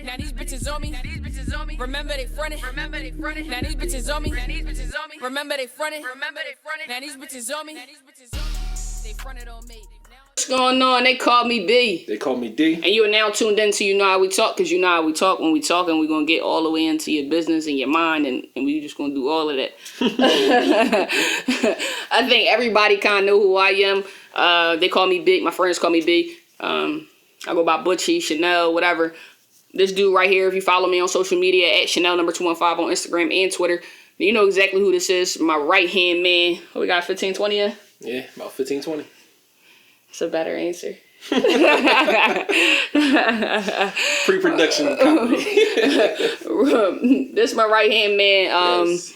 Now these bitches on me. Remember they frontin'. Now these bitches on me. Remember they frontin'. Now these bitches on me. They fronted on me. What's going on? They call me B. They call me D. And you are now tuned in to You Know How We Talk, because you know how we talk. When we talk, and we're going to get all the way into your business and your mind, and we just going to do all of that. I think everybody kind of know who I am. They call me Big. My friends call me B. I go by Butchie, Chanel, whatever. This dude right here, if you follow me on social media, at Chanel number 215 on Instagram and Twitter, you know exactly who this is. My right-hand man. What we got, 15, 20 in? Yeah, about 15, 20. It's a better answer. Pre-production comedy. This is my right-hand man. Yes.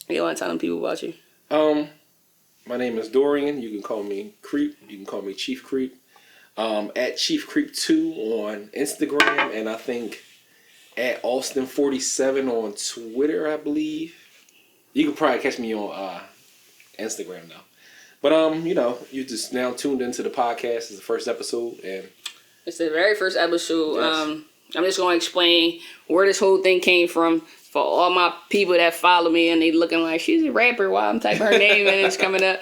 You want to tell them people about you? My name is Dorian. You can call me Creep. You can call me Chief Creep. At Chief Creep 2 on Instagram, and I think at Austin47 on Twitter, I believe. You can probably catch me on Instagram now. But you know, you just now tuned into the podcast. It's the first episode, and it's the very first episode. Yes. I'm just gonna explain where this whole thing came from for all my people that follow me and they looking like she's a rapper while I'm typing her name and it's coming up.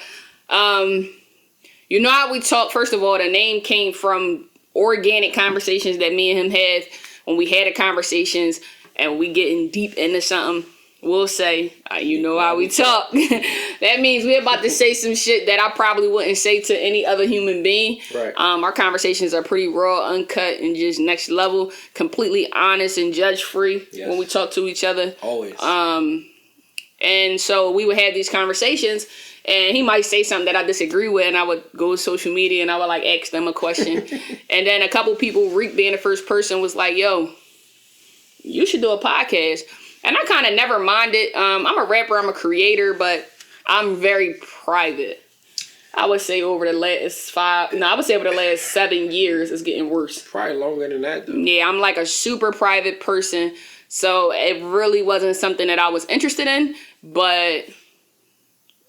You know how we talk. First of all, the name came from organic conversations that me and him had when we had the conversations and we getting deep into something. We'll say, you know how we talk. That means we're about to say some shit that I probably wouldn't say to any other human being. Right. Our conversations are pretty raw, uncut, and just next level, completely honest and judge-free when we talk to each other. Always. And so we would have these conversations, and he might say something that I disagree with, and I would go to social media and I would like ask them a question. And then a couple people, Reek being the first person, was like, yo, you should do a podcast. And I kind of never minded. I'm a rapper, I'm a creator, but I'm very private. I would say over the last 7 years, it's getting worse. Probably longer than that, though. Yeah, I'm like a super private person. So it really wasn't something that I was interested in, but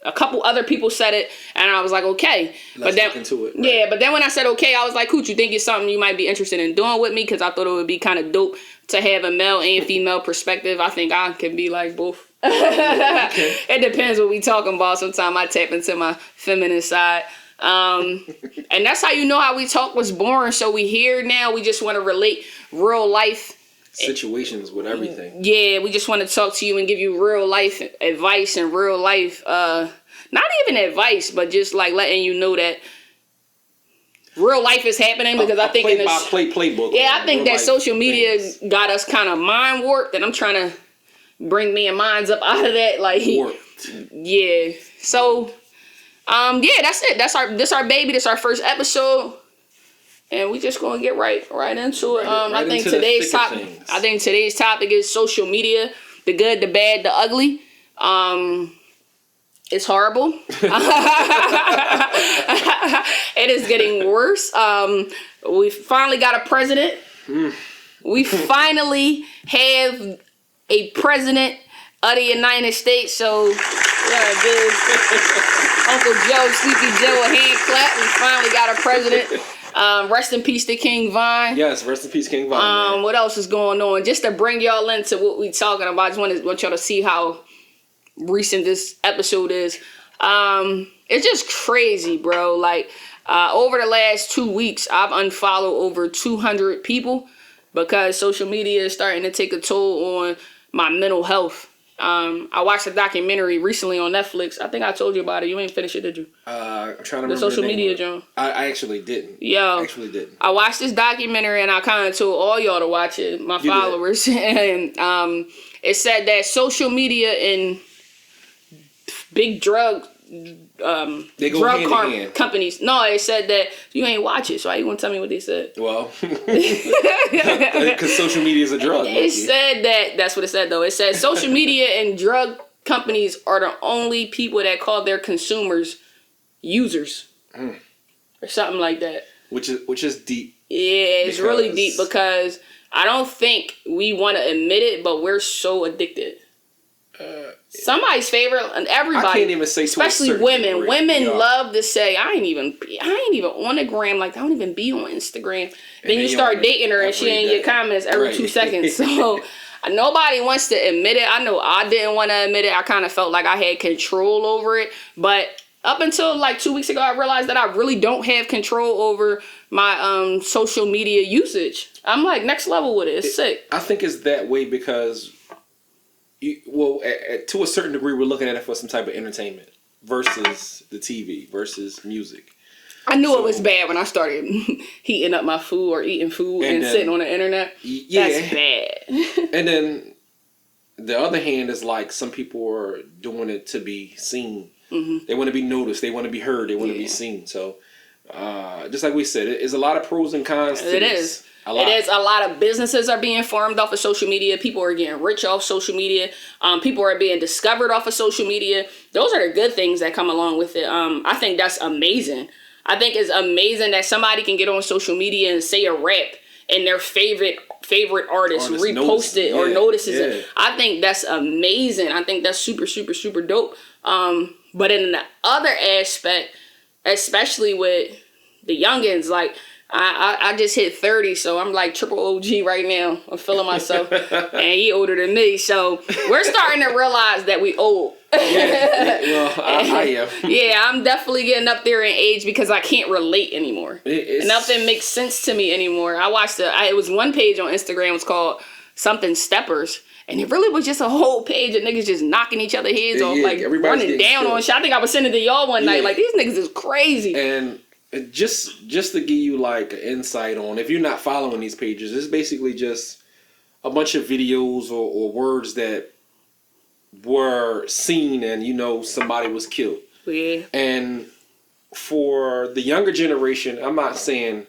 a couple other people said it, and I was like, okay. Let's look into it. Right? Yeah, but then when I said okay, I was like, Cooch, you think it's something you might be interested in doing with me? Because I thought it would be kind of dope to have a male and female perspective. I think I can be like both. Okay. It depends what we talking about. Sometimes I tap into my feminine side. And that's how You Know How We Talk was born. So we here now. We just want to relate real life situations with everything. Yeah, we just want to talk to you and give you real life advice and real life, not even advice, but just like letting you know that real life is happening, because I think playbook. Yeah, I think that social media got us kind of mind warped, and I'm trying to bring me and minds up out of that. Like, warped. Yeah. So, yeah, that's it. This our baby. This our first episode. And we just gonna get right into it. I think today's topic is social media, the good, the bad, the ugly. It's horrible. It is getting worse. We finally got a president. We finally have a president of the United States. So we're gonna give Uncle Joe, Sleepy Joe, a hand clap. We finally got a president. Rest in peace to King Vine. Yes, rest in peace, King Vine. What else is going on? Just to bring y'all into what we talking about, I just want y'all to see how recent this episode is. It's just crazy, bro. Like, over the last 2 weeks, I've unfollowed over 200 people because social media is starting to take a toll on my mental health. I watched a documentary recently on Netflix. I think I told you about it. You ain't finished it, did you? I'm trying to remember the social media, John. I actually didn't. Yo, I watched this documentary and I kind of told all y'all to watch it, my followers. And it said that social media and big drug companies. No, it said that you ain't watch it. So how you gonna tell me what they said? Well, because social media is a drug. It said that's what it said though. It said social media and drug companies are the only people that call their consumers users or something like that. Which is deep. Yeah, it's really deep because I don't think we want to admit it, but we're so addicted. somebody's favorite, and everybody. I can't even say, especially to a certain women. degree. Women Yeah. love to say, I ain't even on the gram. Like, I don't even be on Instagram. Then you then start on dating her, and she every in your day. comments every Right. 2 seconds. So nobody wants to admit it. I know I didn't want to admit it. I kind of felt like I had control over it, but up until like 2 weeks ago, I realized that I really don't have control over my social media usage. I'm like next level with it. It's sick. I think it's that way because, to a certain degree, we're looking at it for some type of entertainment versus the TV versus music. I knew it was bad when I started heating up my food or eating food and then- sitting on the internet. Yeah. That's bad. And then the other hand is like some people are doing it to be seen. Mm-hmm. They want to be noticed. They want to be heard. They want to be seen. So, just like we said, it's a lot of pros and cons to It this. is. A lot. It is. A lot of businesses are being formed off of social media. People are getting rich off social media. People are being discovered off of social media. Those are the good things that come along with it. I think that's amazing. I think it's amazing that somebody can get on social media and say a rap and their favorite artist repost it or notices it. I think that's amazing. I think that's super, super, super dope. But in the other aspect, especially with the youngins, like I just hit 30, so I'm like triple OG right now. I'm feeling myself, and he older than me, so we're starting to realize that we old. Well, I am. Yeah, I'm definitely getting up there in age because I can't relate anymore. Nothing makes sense to me anymore. I watched it was one page on Instagram. It was called something Steppers. And it really was just a whole page of niggas just knocking each other heads off, like running down on shit. I think I was sending it to y'all one night. Like, these niggas is crazy. And just to give you like an insight on, if you're not following these pages, it's basically just a bunch of videos or words that were seen and somebody was killed. Yeah. And for the younger generation, I'm not saying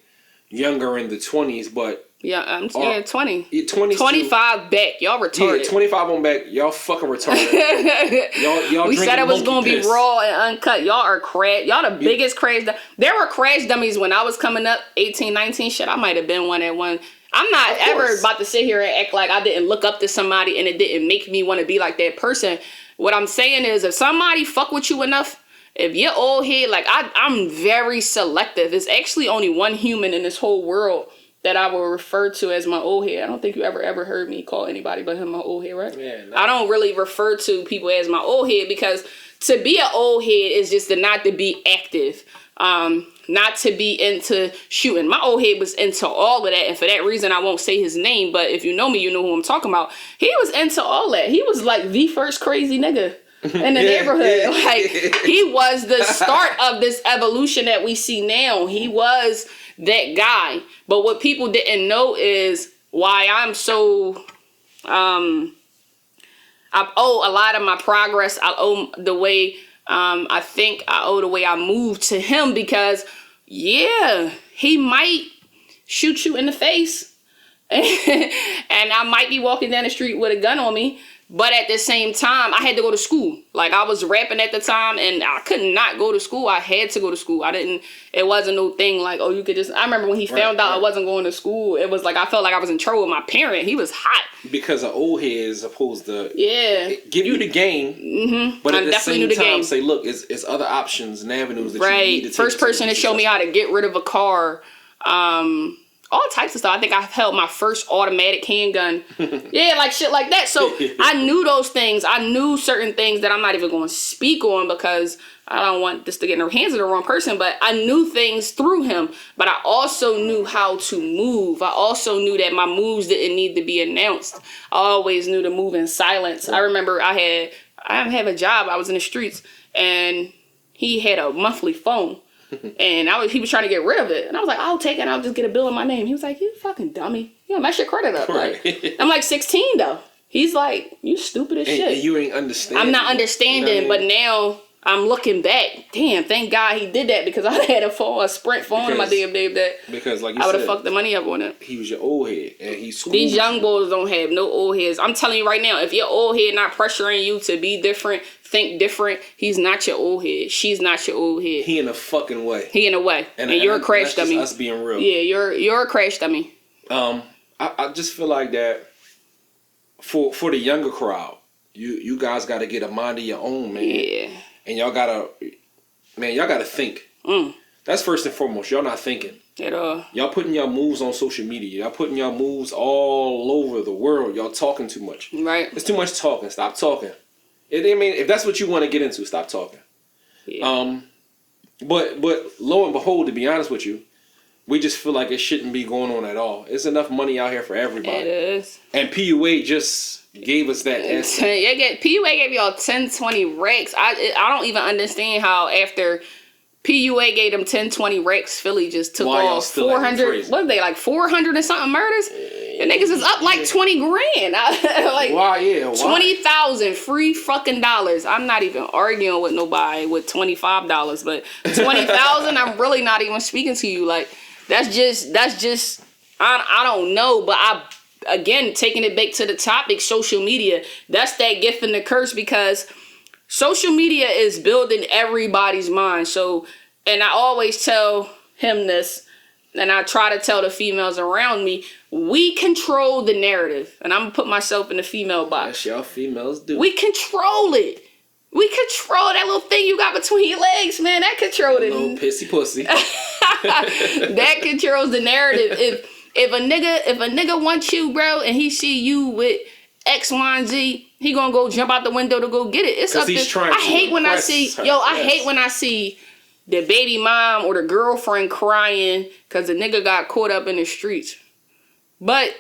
younger in the 20s, but yeah, I'm saying 20. 20s 25 back. Y'all retarded. Yeah, 25 on back. Y'all fucking retarded. y'all we said it was going to be raw and uncut. Y'all are crash. Y'all the biggest crash. There were crash dummies when I was coming up, 18, 19. Shit, I might have been one at one. I'm not ever about to sit here and act like I didn't look up to somebody and it didn't make me want to be like that person. What I'm saying is, if somebody fuck with you enough, if you're old head, like I'm very selective. It's actually only one human in this whole world that I will refer to as my old head. I don't think you ever heard me call anybody but him my old head, right? Yeah, no. I don't really refer to people as my old head because to be an old head is just not to be active. Not to be into shooting. My old head was into all of that, and for that reason I won't say his name, but if you know me, you know who I'm talking about. He was into all that. He was like the first crazy nigga in the neighborhood. Like, he was the start of this evolution that we see now. He was that guy. But what people didn't know is why I'm so I owe a lot of my progress. I owe the way I think I owe the way I moved to him because he might shoot you in the face and I might be walking down the street with a gun on me. But at the same time, I had to go to school. Like, I was rapping at the time, and I could not go to school. I had to go to school. It wasn't no thing like, you could just... I remember when he found out I wasn't going to school, it was like, I felt like I was in trouble with my parent. He was hot. Because an old head is supposed to give you the game, Mm-hmm. but at the same time say, look, it's other options and avenues that you need to take. First person to show me how to get rid of a car. All types of stuff. I think I held my first automatic handgun. Like shit like that. So I knew those things. I knew certain things that I'm not even going to speak on because I don't want this to get in the hands of the wrong person. But I knew things through him. But I also knew how to move. I also knew that my moves didn't need to be announced. I always knew to move in silence. I remember I didn't have a job. I was in the streets and he had a monthly phone. And he was trying to get rid of it. And I was like, I'll take it. I'll just get a bill in my name. He was like, you fucking dummy. You know, mess your credit up. Right. Like, I'm like 16 though. He's like, you stupid as shit. And you ain't understanding. I'm not understanding, but now I'm looking back. Damn, thank God he did that because I had a Sprint phone in my damn name that because like you I would have said, fucked the money up on it. He was your old head and he schooled These young boys don't have no old heads. I'm telling you right now, if your old head not pressuring you to be different, think different, he's not your old head. She's not your old head. He in a fucking way. He in a way. And you're a crash dummy. That's us being real. Yeah, you're a crash dummy. I just feel like that for the younger crowd, You guys got to get a mind of your own, man. Yeah. And y'all gotta think. That's first and foremost. Y'all not thinking At all. Y'all putting y'all moves on social media. Y'all putting y'all moves all over the world. Y'all talking too much. Right. It's too much talking. Stop talking. I mean, if that's what you want to get into, stop talking. Yeah. But lo and behold, to be honest with you, we just feel like it shouldn't be going on at all. There's enough money out here for everybody. It is. And PUA just gave us that. PUA gave y'all 10, 20 racks. I don't even understand how after PUA gave them 10, 20 racks, Philly just took off 400. What are they, like 400 and something murders? The niggas is up like 20 grand. Like, why? Yeah, why? 20,000 free fucking dollars. I'm not even arguing with nobody with $25, but 20,000, I'm really not even speaking to you. Like, that's just, I don't know, but again, taking it back to the topic, social media, that's that gift and the curse, because social media is building everybody's mind. So, and I always tell him this, and I try to tell the females around me, we control the narrative. And I'm going to put myself in the female box. Yes, y'all females do. We control it. We control that little thing you got between your legs, man. That controls it. Little pissy pussy. That controls the narrative. If a nigga wants you, bro, and he see you with X, Y, and Z, he gonna go jump out the window to go get it. It's up to. I hate when I see the baby mom or the girlfriend crying because the nigga got caught up in the streets. But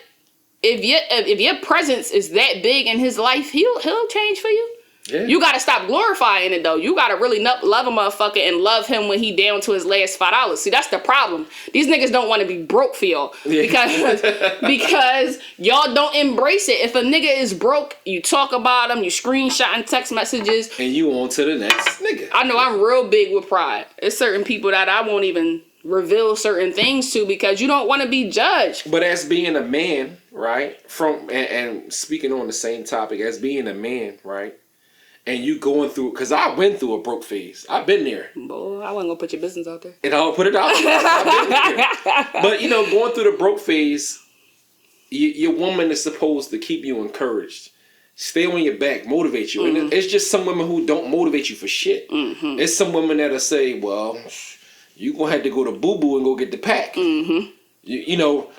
if your presence is that big in his life, he'll change for you. Yeah. You gotta stop glorifying it though. You gotta really love a motherfucker and love him when he down to his last $5. See, that's the problem. These niggas don't want to be broke for y'all because y'all don't embrace it. If a nigga is broke, you talk about him, you screenshotting text messages, and you on to the next nigga. I know I'm real big with pride. There's certain people that I won't even reveal certain things to because you don't want to be judged. But as being a man, right? And speaking on the same topic, as being a man, right? And you going through, because I went through a broke phase. I've been there. Boy, I wasn't going to put your business out there. And I'll put it out there. I've been there. But, going through the broke phase, your woman is supposed to keep you encouraged. Stay on your back, motivate you. Mm-hmm. And it's just some women who don't motivate you for shit. Mm-hmm. It's some women that'll say, well, you going to have to go to Boo-Boo and go get the pack. Mm-hmm.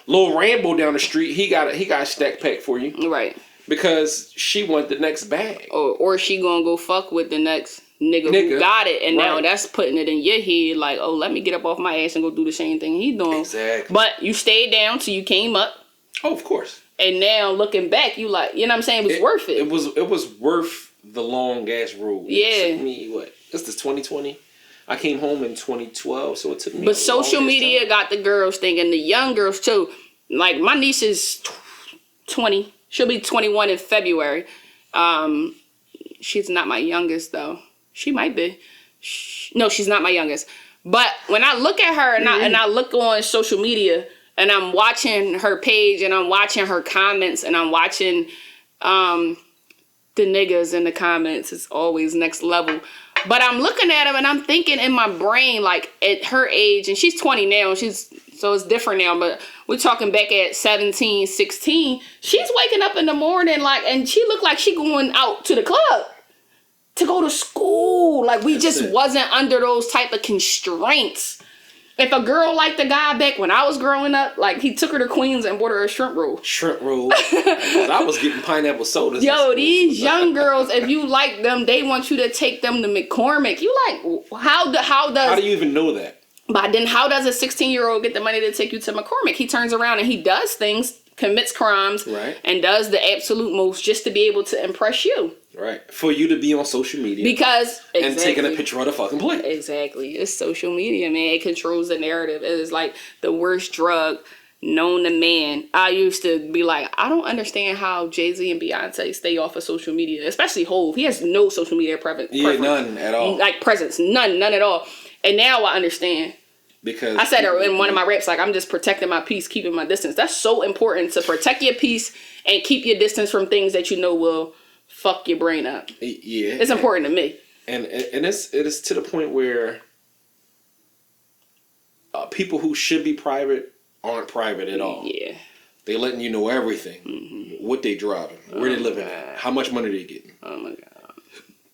Lil Rambo down the street, he got a stack pack for you. Right. Because she want the next bag. Or she gonna go fuck with the next nigga who got it. And now that's putting it in your head like, oh, let me get up off my ass and go do the same thing he doing. Exactly. But you stayed down till you came up. Oh, of course. And now looking back, you like, you know what I'm saying? It was worth it. It was worth the long ass road. Yeah. It took me, this is 2020. I came home in 2012, so it took me. But social media got the girls thinking, the young girls too. Like my niece is 20. She'll be 21 in February. She's not my youngest, though. She might be. No, she's not my youngest. But when I look at her and I look on social media and I'm watching her page and I'm watching her comments and I'm watching the niggas in the comments, it's always next level. But I'm looking at them and I'm thinking in my brain, like at her age, and she's 20 now, so it's different now, but we're talking back at 17, 16. She's waking up in the morning and she looked like she going out to the club to go to school. Like we wasn't under those type of constraints. If a girl liked the guy back when I was growing up, like he took her to Queens and bought her a shrimp roll. Shrimp roll. Because I was getting pineapple sodas. Yo, these young girls, if you like them, they want you to take them to McCormick. You like, how do you even know that? But then how does a 16-year-old get the money to take you to McCormick? He turns around and he does things, commits crimes, and does the absolute most just to be able to impress you. Right. For you to be on social media. And taking a picture of the fucking plate. Exactly. It's social media, man. It controls the narrative. It is like the worst drug known to man. I used to be like, I don't understand how Jay-Z and Beyonce stay off of social media, especially Hov. He has no social media preference. Yeah, none at all. Like presence. None at all. And now I understand. Because I said it in one of my raps, like, I'm just protecting my peace, keeping my distance. That's so important, to protect your peace and keep your distance from things that you know will fuck your brain up. Yeah. It's important to me. And it is to the point where people who should be private aren't private at all. Yeah. They letting you know everything. What they driving, where they living at, how much money they getting. Oh my god.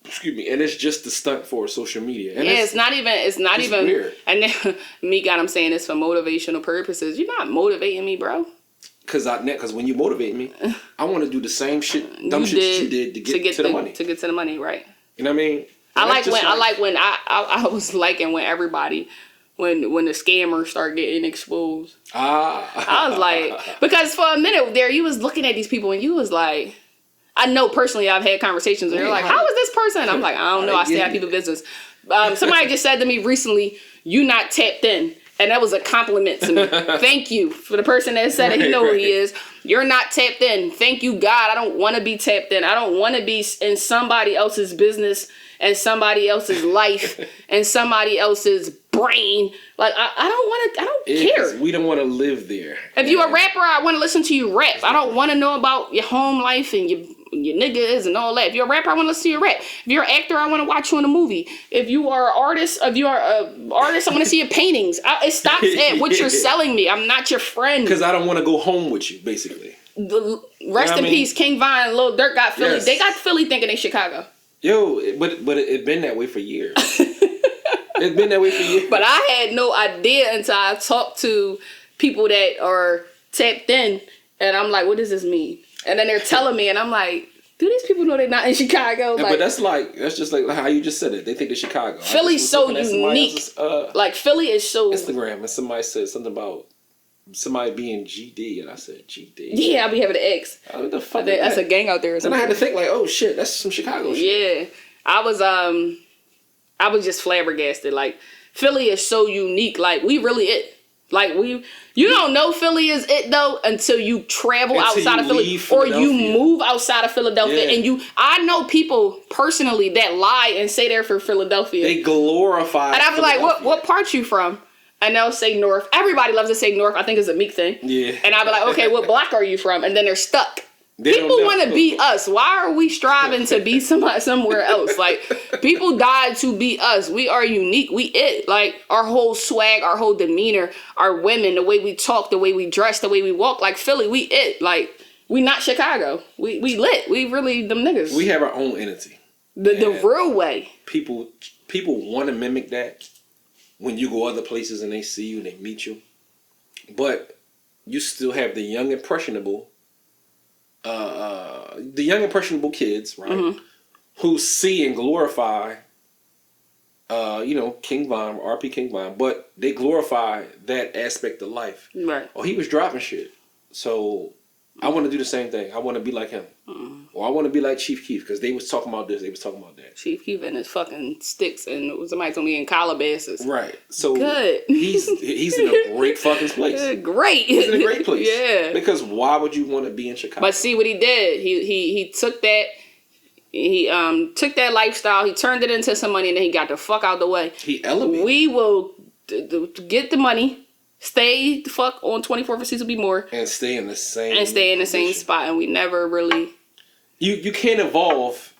Excuse me. And it's just the stunt for social media. And Yeah, it's not even weird. And then me got him saying this for motivational purposes. You're not motivating me, bro. Cause when you motivate me, I want to do the same shit, dumb shit that you did to get to the money. To get to the money, right? You know what I mean? I like when I was liking when everybody when the scammers start getting exposed. I was like, because for a minute there you was looking at these people and you was like, I know personally I've had conversations and they're like, how is this person? I'm like, I don't know. I stay out of people's business. Somebody just said to me recently, you not tapped in. And that was a compliment to me. Thank you for the person that said it. He know who he is. You're not tapped in. Thank you, God. I don't want to be tapped in. I don't want to be in somebody else's business and somebody else's life and somebody else's brain. Like, I don't care. We don't want to live there. If you're a rapper, I want to listen to you rap. I don't want to know about your home life and your niggas and all that. If you're a rapper, I want to listen to your rap. If you're an actor, I want to watch you in a movie. If you are an artist, I want to see your paintings. It stops at what you're selling me. I'm not your friend. Because I don't want to go home with you, basically. Rest in peace, King Von and Lil Durk got Philly. Yes. They got Philly thinking they Chicago. Yo, but it been that way for years. It's been that way for years. But I had no idea until I talked to people that are tapped in, and I'm like, what does this mean? And then they're telling me, and I'm like, do these people know they're not in Chicago? Yeah, but that's just like how you just said it. They think they're Chicago. Philly's so unique. Like Philly is so Instagram, and somebody said something about somebody being GD, and I said GD. Yeah, I'll be having an X. What the fuck? That's a gang out there. Or then I had to think like, oh shit, that's some Chicago shit. Yeah, I was just flabbergasted. Like Philly is so unique. Like we really it. Like you don't know Philly is it though until you travel outside of Philly or you move outside of Philadelphia and I know people personally that lie and say they're from Philadelphia. They glorify. And I'll be like, what part you from? And they'll say North. Everybody loves to say North. I think it's a Meek thing. Yeah. And I'll be like, okay, what block are you from? And then they're stuck. People want to be us. Why are we striving to be somebody somewhere else? Like, people died to be us. We are unique. We it. Like, our whole swag, our whole demeanor, our women, the way we talk, the way we dress, the way we walk. Like, Philly, we it. Like, we not Chicago. We lit. We really them niggas. We have our own entity. The real way. People want to mimic that when you go other places and they see you and they meet you. But you still have the young impressionable kids, right? Mm-hmm. Who see and glorify, King Von, RP King Von, but they glorify that aspect of life. Right. Oh, he was dropping shit. So I want to do the same thing. I want to be like him. Mm-hmm. Or I want to be like Chief Keef, because they was talking about this, they was talking about that. Chief Keef and his fucking sticks and somebody told me in Calabasas. Right. So good. He's in a great fucking place. Great. He's in a great place. Yeah. Because why would you want to be in Chicago? But see what he did. He took that. He took that lifestyle. He turned it into some money, and then he got the fuck out the way. He elevated. We will get the money. Stay the fuck on 24 for Cecil B. Moore. And stay in the same spot, and we never really. You can't evolve.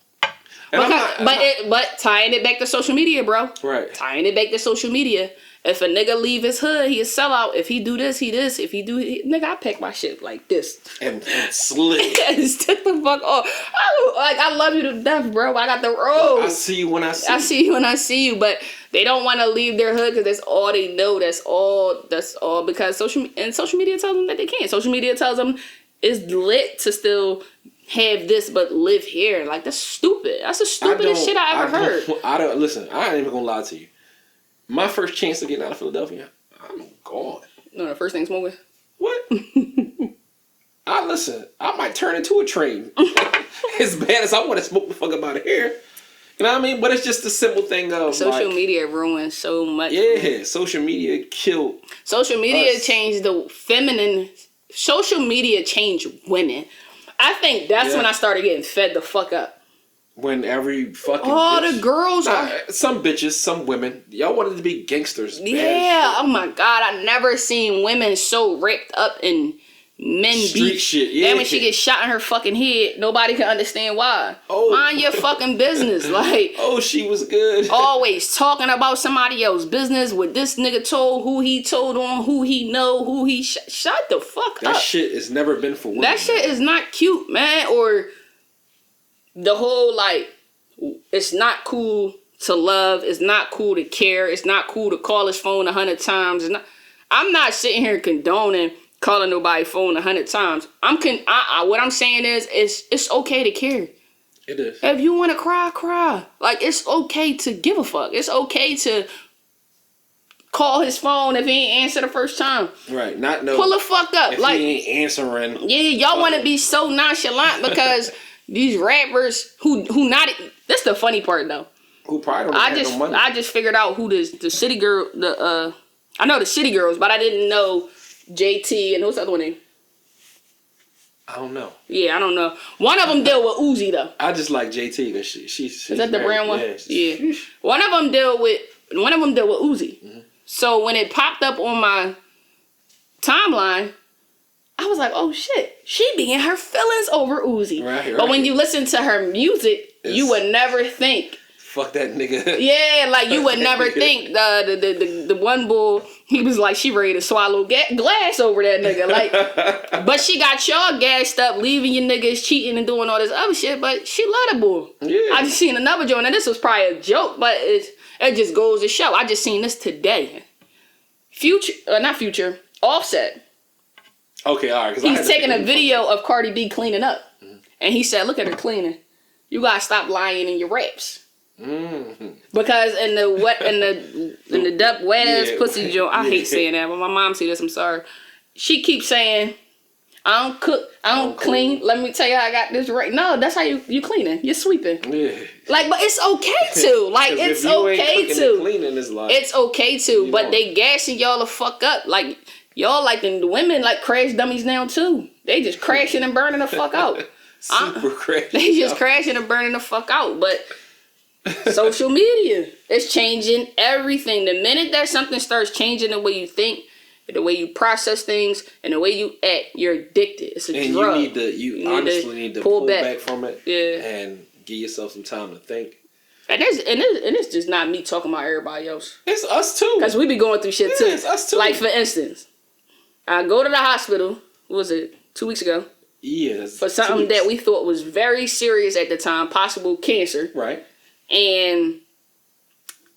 But tying it back to social media, bro. Right. Tying it back to social media. If a nigga leave his hood, he a sellout. If he do this, he this. If he do, nigga, I pack my shit like this. And slick. Stick the fuck off. I love you to death, bro. I got the road. I see you when I see you. I see you when I see you. But they don't want to leave their hood because that's all they know. That's all. Because social media tells them that they can't. Social media tells them it's lit to still have this but live here. Like, that's stupid. That's the stupidest shit I ever heard. Listen, I ain't even gonna lie to you. My first chance of getting out of Philadelphia, I'm gone. No, the first thing smoking. What? I might turn into a train. As bad as I want to smoke the fuck up out of here. You know what I mean? But it's just the simple thing of social media ruins so much. Yeah, social media killed. Social media changed the feminine. Social media changed women. I think that's when I started getting fed the fuck up. When every fucking the girls some bitches, some women, y'all wanted to be gangsters. Yeah, oh my God, I never seen women so wrapped up in men Street beef. shit, yeah. Then when she gets shot in her fucking head, nobody can understand why. Oh. Mind your fucking business. Like, Oh, she was good. always talking about somebody else's business, what this nigga told, who he told on, who he know, who he shut the fuck That up. shit has never been for women. That shit is not cute, man. Or the whole, like, it's not cool to love. It's not cool to care. It's not cool to call his phone 100 times. I'm not sitting here condoning calling nobody phone 100 times. What I'm saying is, it's okay to care. It is. If you want to cry, cry. Like, it's okay to give a fuck. It's okay to call his phone if he ain't answer the first time. Right. Not no. Pull the fuck up. If Like, he ain't answering. yeah, y'all want to be so nonchalant because these rappers who not. That's the funny part though. Who probably don't have no money. I just figured out who the city girl. I know the city girls, but I didn't know JT and what's the other one name? I don't know. Yeah, I don't know. One of them deal with Uzi though. I just like JT because she's Is that the very, brown one? Yeah. Yeah. One of them deal with Uzi. Mm-hmm. So when it popped up on my timeline, I was like, oh shit, she be in her feelings over Uzi. Right. But when you listen to her music, you would never think. Fuck that nigga. Yeah, like you would never think the one bull, he was like, she ready to swallow glass over that nigga. Like, but she got y'all gassed up, leaving your niggas cheating and doing all this other shit, but she love the bull. Yeah. I just seen another joint, and this was probably a joke, but it just goes to show. I just seen this today. Offset. Okay, all right. He's taking a video of Cardi B cleaning up. Mm-hmm. And he said, look at her cleaning. You gotta stop lying in your raps. Mm-hmm. Because in the wet ass pussy joint, I hate saying that, but my mom see this, I'm sorry. She keeps saying, I don't cook, I don't clean. Let me tell you how I got this right. No, that's how you cleaning. You're sweeping. Yeah. Like, but it's okay to. Like, it's okay to. Cleaning is like, it's okay to, but they gassing y'all the fuck up. Like, y'all like the women like crash dummies now too. They just crashing and burning the fuck out. super crazy. They just crashing and burning the fuck out. But social media, it's changing everything. The minute that something starts changing the way you think, the way you process things, and the way you act, you're addicted. It's a drug. You honestly need to pull back from it. Yeah. And give yourself some time to think. And it's just not me talking about everybody else. It's us too. Because we be going through shit too. It's us too. Like, for instance, I go to the hospital, what was it, 2 weeks ago? Yes. For something that we thought was very serious at the time, possible cancer. Right. And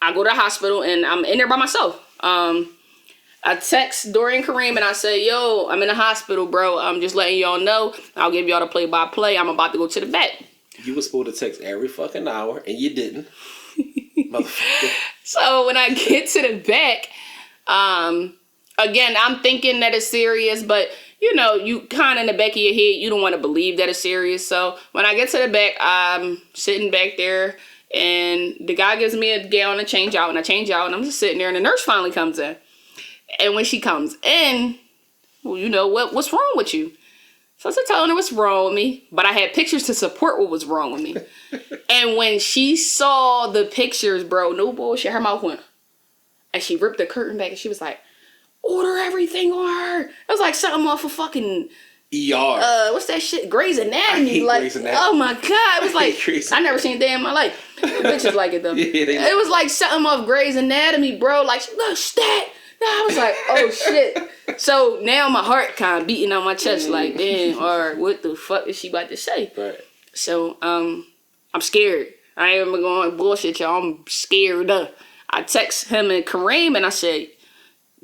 I go to the hospital and I'm in there by myself. I text Dorian Kareem and I say, yo, I'm in the hospital, bro. I'm just letting y'all know. I'll give y'all the play-by-play. I'm about to go to the vet. You was supposed to text every fucking hour and you didn't. Motherfucker. So when I get to the back, again, I'm thinking that it's serious, but you know, you kind of in the back of your head, you don't want to believe that it's serious. So when I get to the back, I'm sitting back there and the guy gives me a gown to change out, and I change out and I'm just sitting there and the nurse finally comes in. And when she comes in, well, you know, what's wrong with you? So I started telling her what's wrong with me, but I had pictures to support what was wrong with me. And when she saw the pictures, bro, no bullshit, her mouth went. And she ripped the curtain back and she was like, order everything on her. It was like something off of fucking ER. What's that shit? Grey's Anatomy. I hate Like, Grey's Anatomy. oh my God. It was like, Grey's I never seen a day in my life. Bitches like it though. Yeah, It was like something off Grey's Anatomy, bro. Like, look, stat. No, I was like, oh shit. So now my heart kind of beating on my chest, like, damn, or what the fuck is she about to say? Right. So, I'm scared. I ain't even going bullshit, y'all. I'm scared. I text him and Kareem and I said,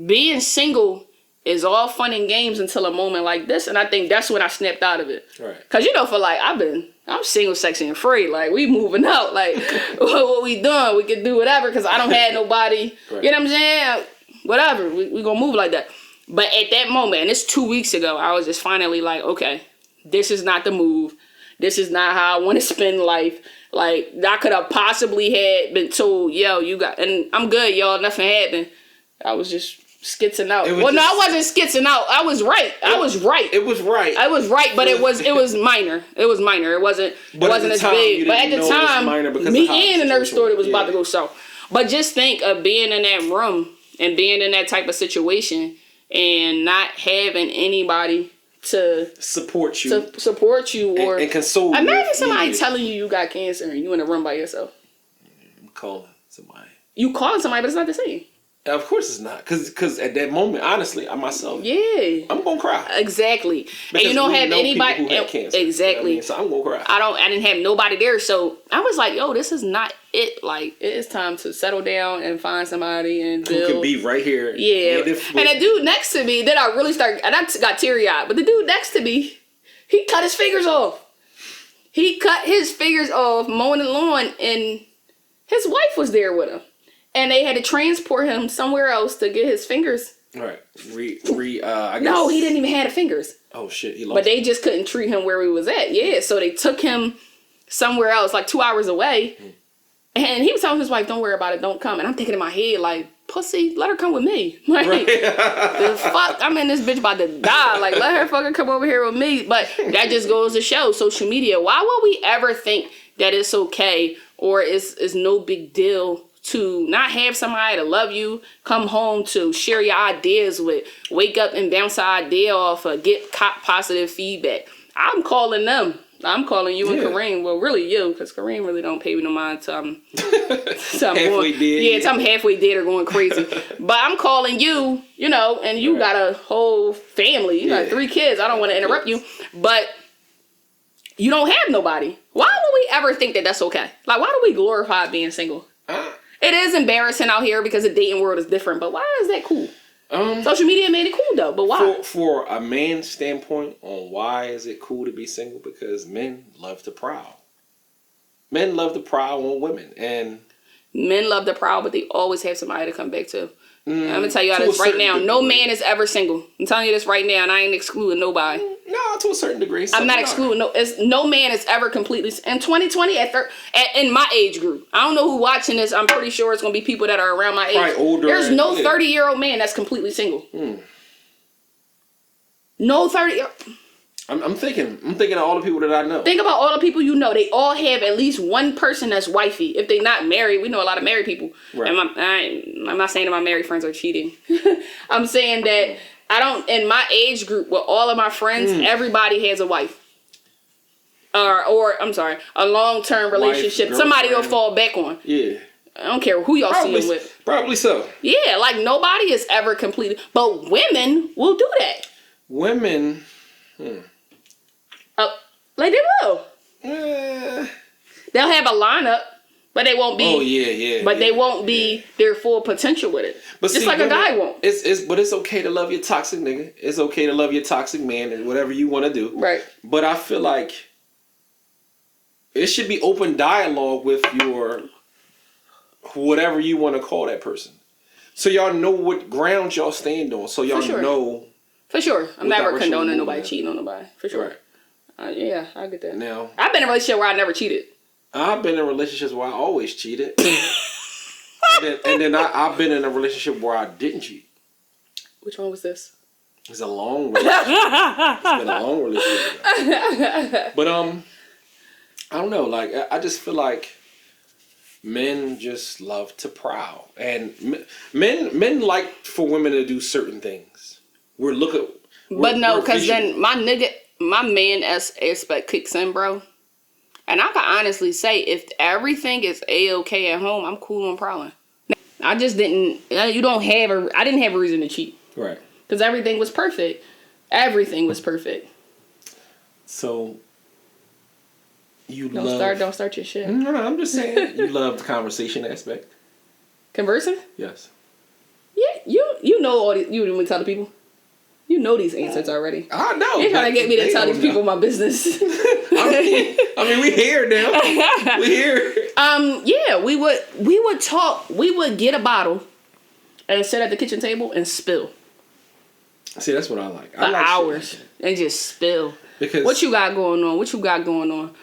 being single is all fun and games until a moment like this. And I think that's when I snapped out of it. Right. Cause you know, for like, I'm single, sexy, and free. Like, we moving out. Like, what we doing? We can do whatever. Cause I don't have nobody. Right. You know what I'm saying? Whatever. We gonna move like that. But at that moment, and it's 2 weeks ago, I was just finally like, okay, this is not the move. This is not how I want to spend life. Like, I could have possibly had been told, yo, you got, and I'm good, y'all. Nothing happened. I was just skitzing out. No, I wasn't skitzing out. I was right. I was right. It was right. I was right, but it was minor. It was minor. It wasn't as big. But at the time, me and the nurse thought it was about to go south. But just think of being in that room and being in that type of situation and not having anybody to support you support you, or and console you. imagine somebody telling you got cancer and you in a room by yourself. I'm calling somebody. You calling somebody, but it's not the same. Of course it's not, because at that moment, honestly, I myself, Yeah, I'm gonna cry. Exactly, Because and you don't we have know anybody. people who had cancer, exactly, you know what I mean? So I'm gonna cry. I didn't have nobody there, so I was like, yo, this is not it. Like, it is time to settle down and find somebody and build. Who can be right here? Yeah, and the dude next to me, then I really started, and I got teary eyed. But the dude next to me, he cut his fingers off. He cut his fingers off mowing the lawn, and his wife was there with him. And they had to transport him somewhere else to get his fingers. All right. I guess. No, he didn't even have the fingers. Oh, shit. He lost. But they just couldn't treat him where he was at. Yeah, so they took him somewhere else, like 2 hours away. And he was telling his wife, don't worry about it, don't come. And I'm thinking in my head, like, pussy, let her come with me. Like, the fuck? I'm in this bitch about to die. Like, let her fucking come over here with me. But that just goes to show, social media, why would we ever think that it's okay or it's no big deal to not have somebody to love you, come home to share your ideas with, wake up and bounce an idea off, or get positive feedback? I'm calling them. I'm calling you and Kareem. Well, really you, because Kareem really don't pay me no mind till I'm halfway dead. Yeah, till I'm halfway dead or going crazy. But I'm calling you, you know, and you got a whole family. You got 3 kids. I don't want to interrupt you, but you don't have nobody. Why would we ever think that that's okay? Like, why do we glorify being single? It is embarrassing out here because the dating world is different, but why is that cool? Social media made it cool though, but why? For a man's standpoint on why is it cool to be single, because men love to prowl. Men love to prowl on women, and men love to prowl, but they always have somebody to come back to. I'm gonna tell you this right now. No man is ever single. I'm telling you this right now, and I ain't excluding nobody. No, to a certain degree. I'm not excluding. No man is ever completely in 2020 in my age group. I don't know who watching this. I'm pretty sure it's gonna be people that are around my age. Probably older. There's no 30-year-old man that's completely single. No 30. I'm thinking of all the people that I know. Think about all the people you know. They all have at least one person that's wifey. If they not married, we know a lot of married people. Right. And I'm not saying that my married friends are cheating. I'm saying that I don't, in my age group with all of my friends, everybody has a wife. Or I'm sorry, a long-term relationship. Somebody will fall back on. Yeah. I don't care who y'all see him with. Probably so. Yeah, like nobody is ever completed. But women will do that. Women... Like they will. They'll have a lineup, but they won't be. Oh yeah. But they won't be their full potential with it. But just like a guy won't. But it's okay to love your toxic nigga. It's okay to love your toxic man and whatever you want to do. Right. But I feel like it should be open dialogue with your whatever you want to call that person, so y'all know what ground y'all stand on. So y'all know. For sure, I'm never condoning nobody cheating on nobody. For sure. Right. Yeah, I get that. Now, I've been in a relationship where I never cheated. I've been in relationships where I always cheated. and then I've been in a relationship where I didn't cheat. Which one was this? It's a long relationship. It's been a long relationship. But I don't know. Like I just feel like men just love to prowl, and men like for women to do certain things. Because then my man aspect kicks in, bro. And I can honestly say, if everything is A-okay at home, I'm cool on prowling. I just didn't, I didn't have a reason to cheat. Right. Because everything was perfect. Everything was perfect. So, don't start your shit. No, I'm just saying, you love the conversation aspect. Conversing? Yes. Yeah, you know all these, you didn't tell the people. You know these answers already. I know. You're trying to get me to tell these people my business. I mean, we here now. We here. Yeah, we would talk. We would get a bottle and sit at the kitchen table and spill. See, that's what I like. For hours and just spill. Because what you got going on? What you got going on?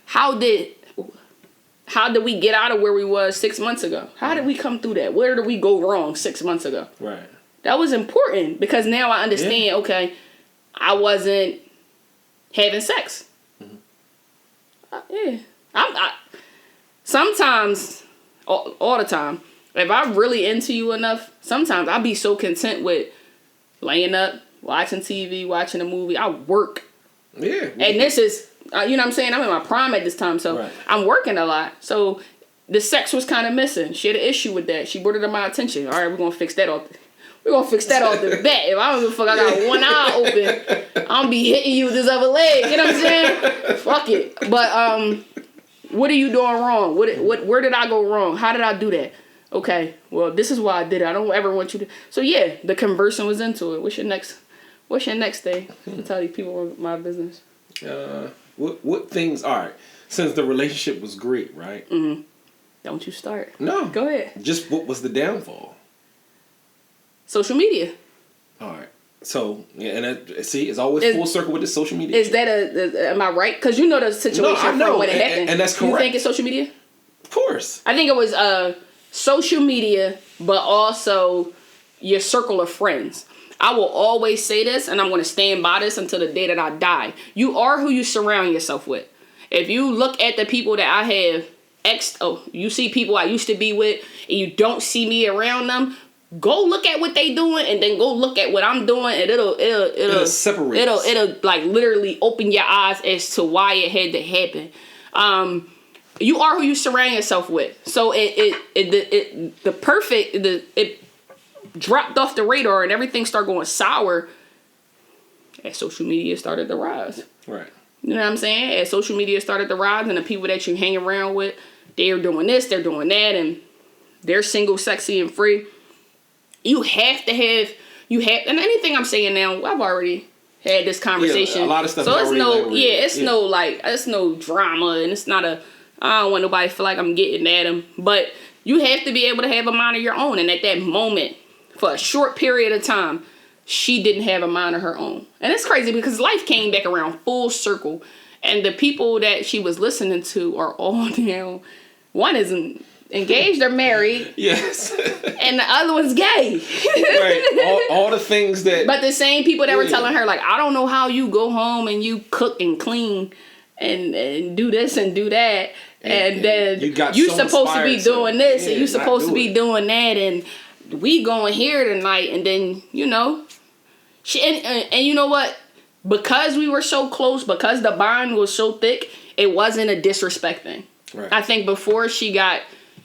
How did we get out of where we was 6 months ago? How did we come through that? Where did we go wrong 6 months ago? Right. That was important because now I understand, okay, I wasn't having sex. Mm-hmm. I sometimes, all the time, if I'm really into you enough, sometimes I'll be so content with laying up, watching TV, watching a movie. I work. Yeah. And this is, you know what I'm saying? I'm in my prime at this time, so Right. I'm working a lot. So the sex was kind of missing. She had an issue with that. She brought it to my attention. All right, we're going to fix that off. We're going to fix that off the bat. If I don't give a fuck, I got one eye open. I'm going to be hitting you with this other leg. You know what I'm saying? Fuck it. But what are you doing wrong? Where did I go wrong? How did I do that? Okay, well, this is why I did it. I don't ever want you to. So yeah, the conversing was into it. What's your next day? To tell these people my business. What things? All right. Since the relationship was great, right? Mm-hmm. Don't you start. No. Go ahead. Just what was the downfall? Social media. All right. So yeah, and see, it's always full circle with the social media. Is that am I right? Because you know the situation No, I know, from when it happened. and that's correct. You think it's social media? Of course. I think it was social media, but also your circle of friends. I will always say this, and I'm going to stand by this until the day that I die. You are who you surround yourself with. If you look at the people that I have you see people I used to be with, and you don't see me around them, go look at what they doing, and then go look at what I'm doing, and it'll separate. It'll like literally open your eyes as to why it had to happen. You are who you surround yourself with. So it dropped off the radar and everything started going sour as social media started to rise. Right. You know what I'm saying? As social media started to rise and the people that you hang around with, they're doing this, they're doing that, and they're single, sexy, and free. You have to have, and anything I'm saying now, I've already had this conversation. Yeah, a lot of stuff. So it's no drama, and it's not I don't want nobody to feel like I'm getting at them. But you have to be able to have a mind of your own. And at that moment, for a short period of time, she didn't have a mind of her own. And it's crazy because life came back around full circle. And the people that she was listening to are all now, one is engaged or married. Yes. And the other one's gay. Right. All the things that. But the same people that were telling her, like, I don't know how you go home and you cook and clean and do this and do that. And then you supposed to be doing this and you supposed to be doing that, and we going here tonight, and then she and you know what? Because we were so close, because the bond was so thick, it wasn't a disrespect thing. Right. I think before she got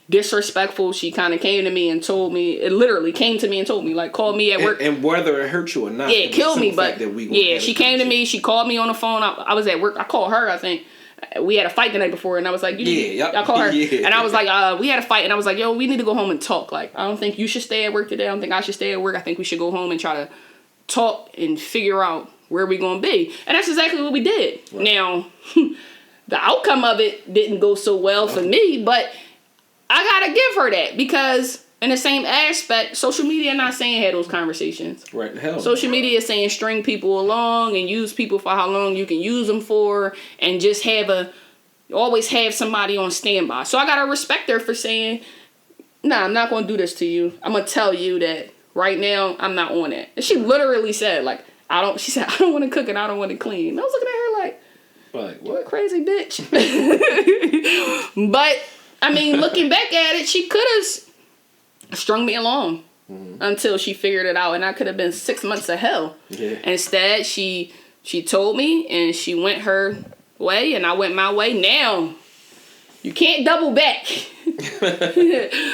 disrespectful, she kind of came to me and told me. It literally came to me and told me, like, called me at work, and whether it hurt you or not, it killed me. But she came to me. me. She called me on the phone. I was at work. I called her. I think. We had a fight the night before, and I was like, I called her, and I was like, we had a fight, and I was like, yo, we need to go home and talk. Like, I don't think you should stay at work today. I don't think I should stay at work. I think we should go home and try to talk and figure out where we're going to be. And that's exactly what we did. Right. Now, the outcome of it didn't go so well for me, but I got to give her that, because in the same aspect, social media not saying have those conversations. Right, hell. Social media is saying string people along and use people for how long you can use them for, and just always have somebody on standby. So I gotta respect her for saying, nah, I'm not gonna do this to you. I'm gonna tell you that right now I'm not on it. And she literally said, like, I don't want to cook and I don't want to clean. And I was looking at her like what crazy bitch. But I mean, looking back at it, she could have strung me along until she figured it out, and I could have been 6 months of hell. Yeah. Instead, she told me, and she went her way, and I went my way. Now, you can't double back.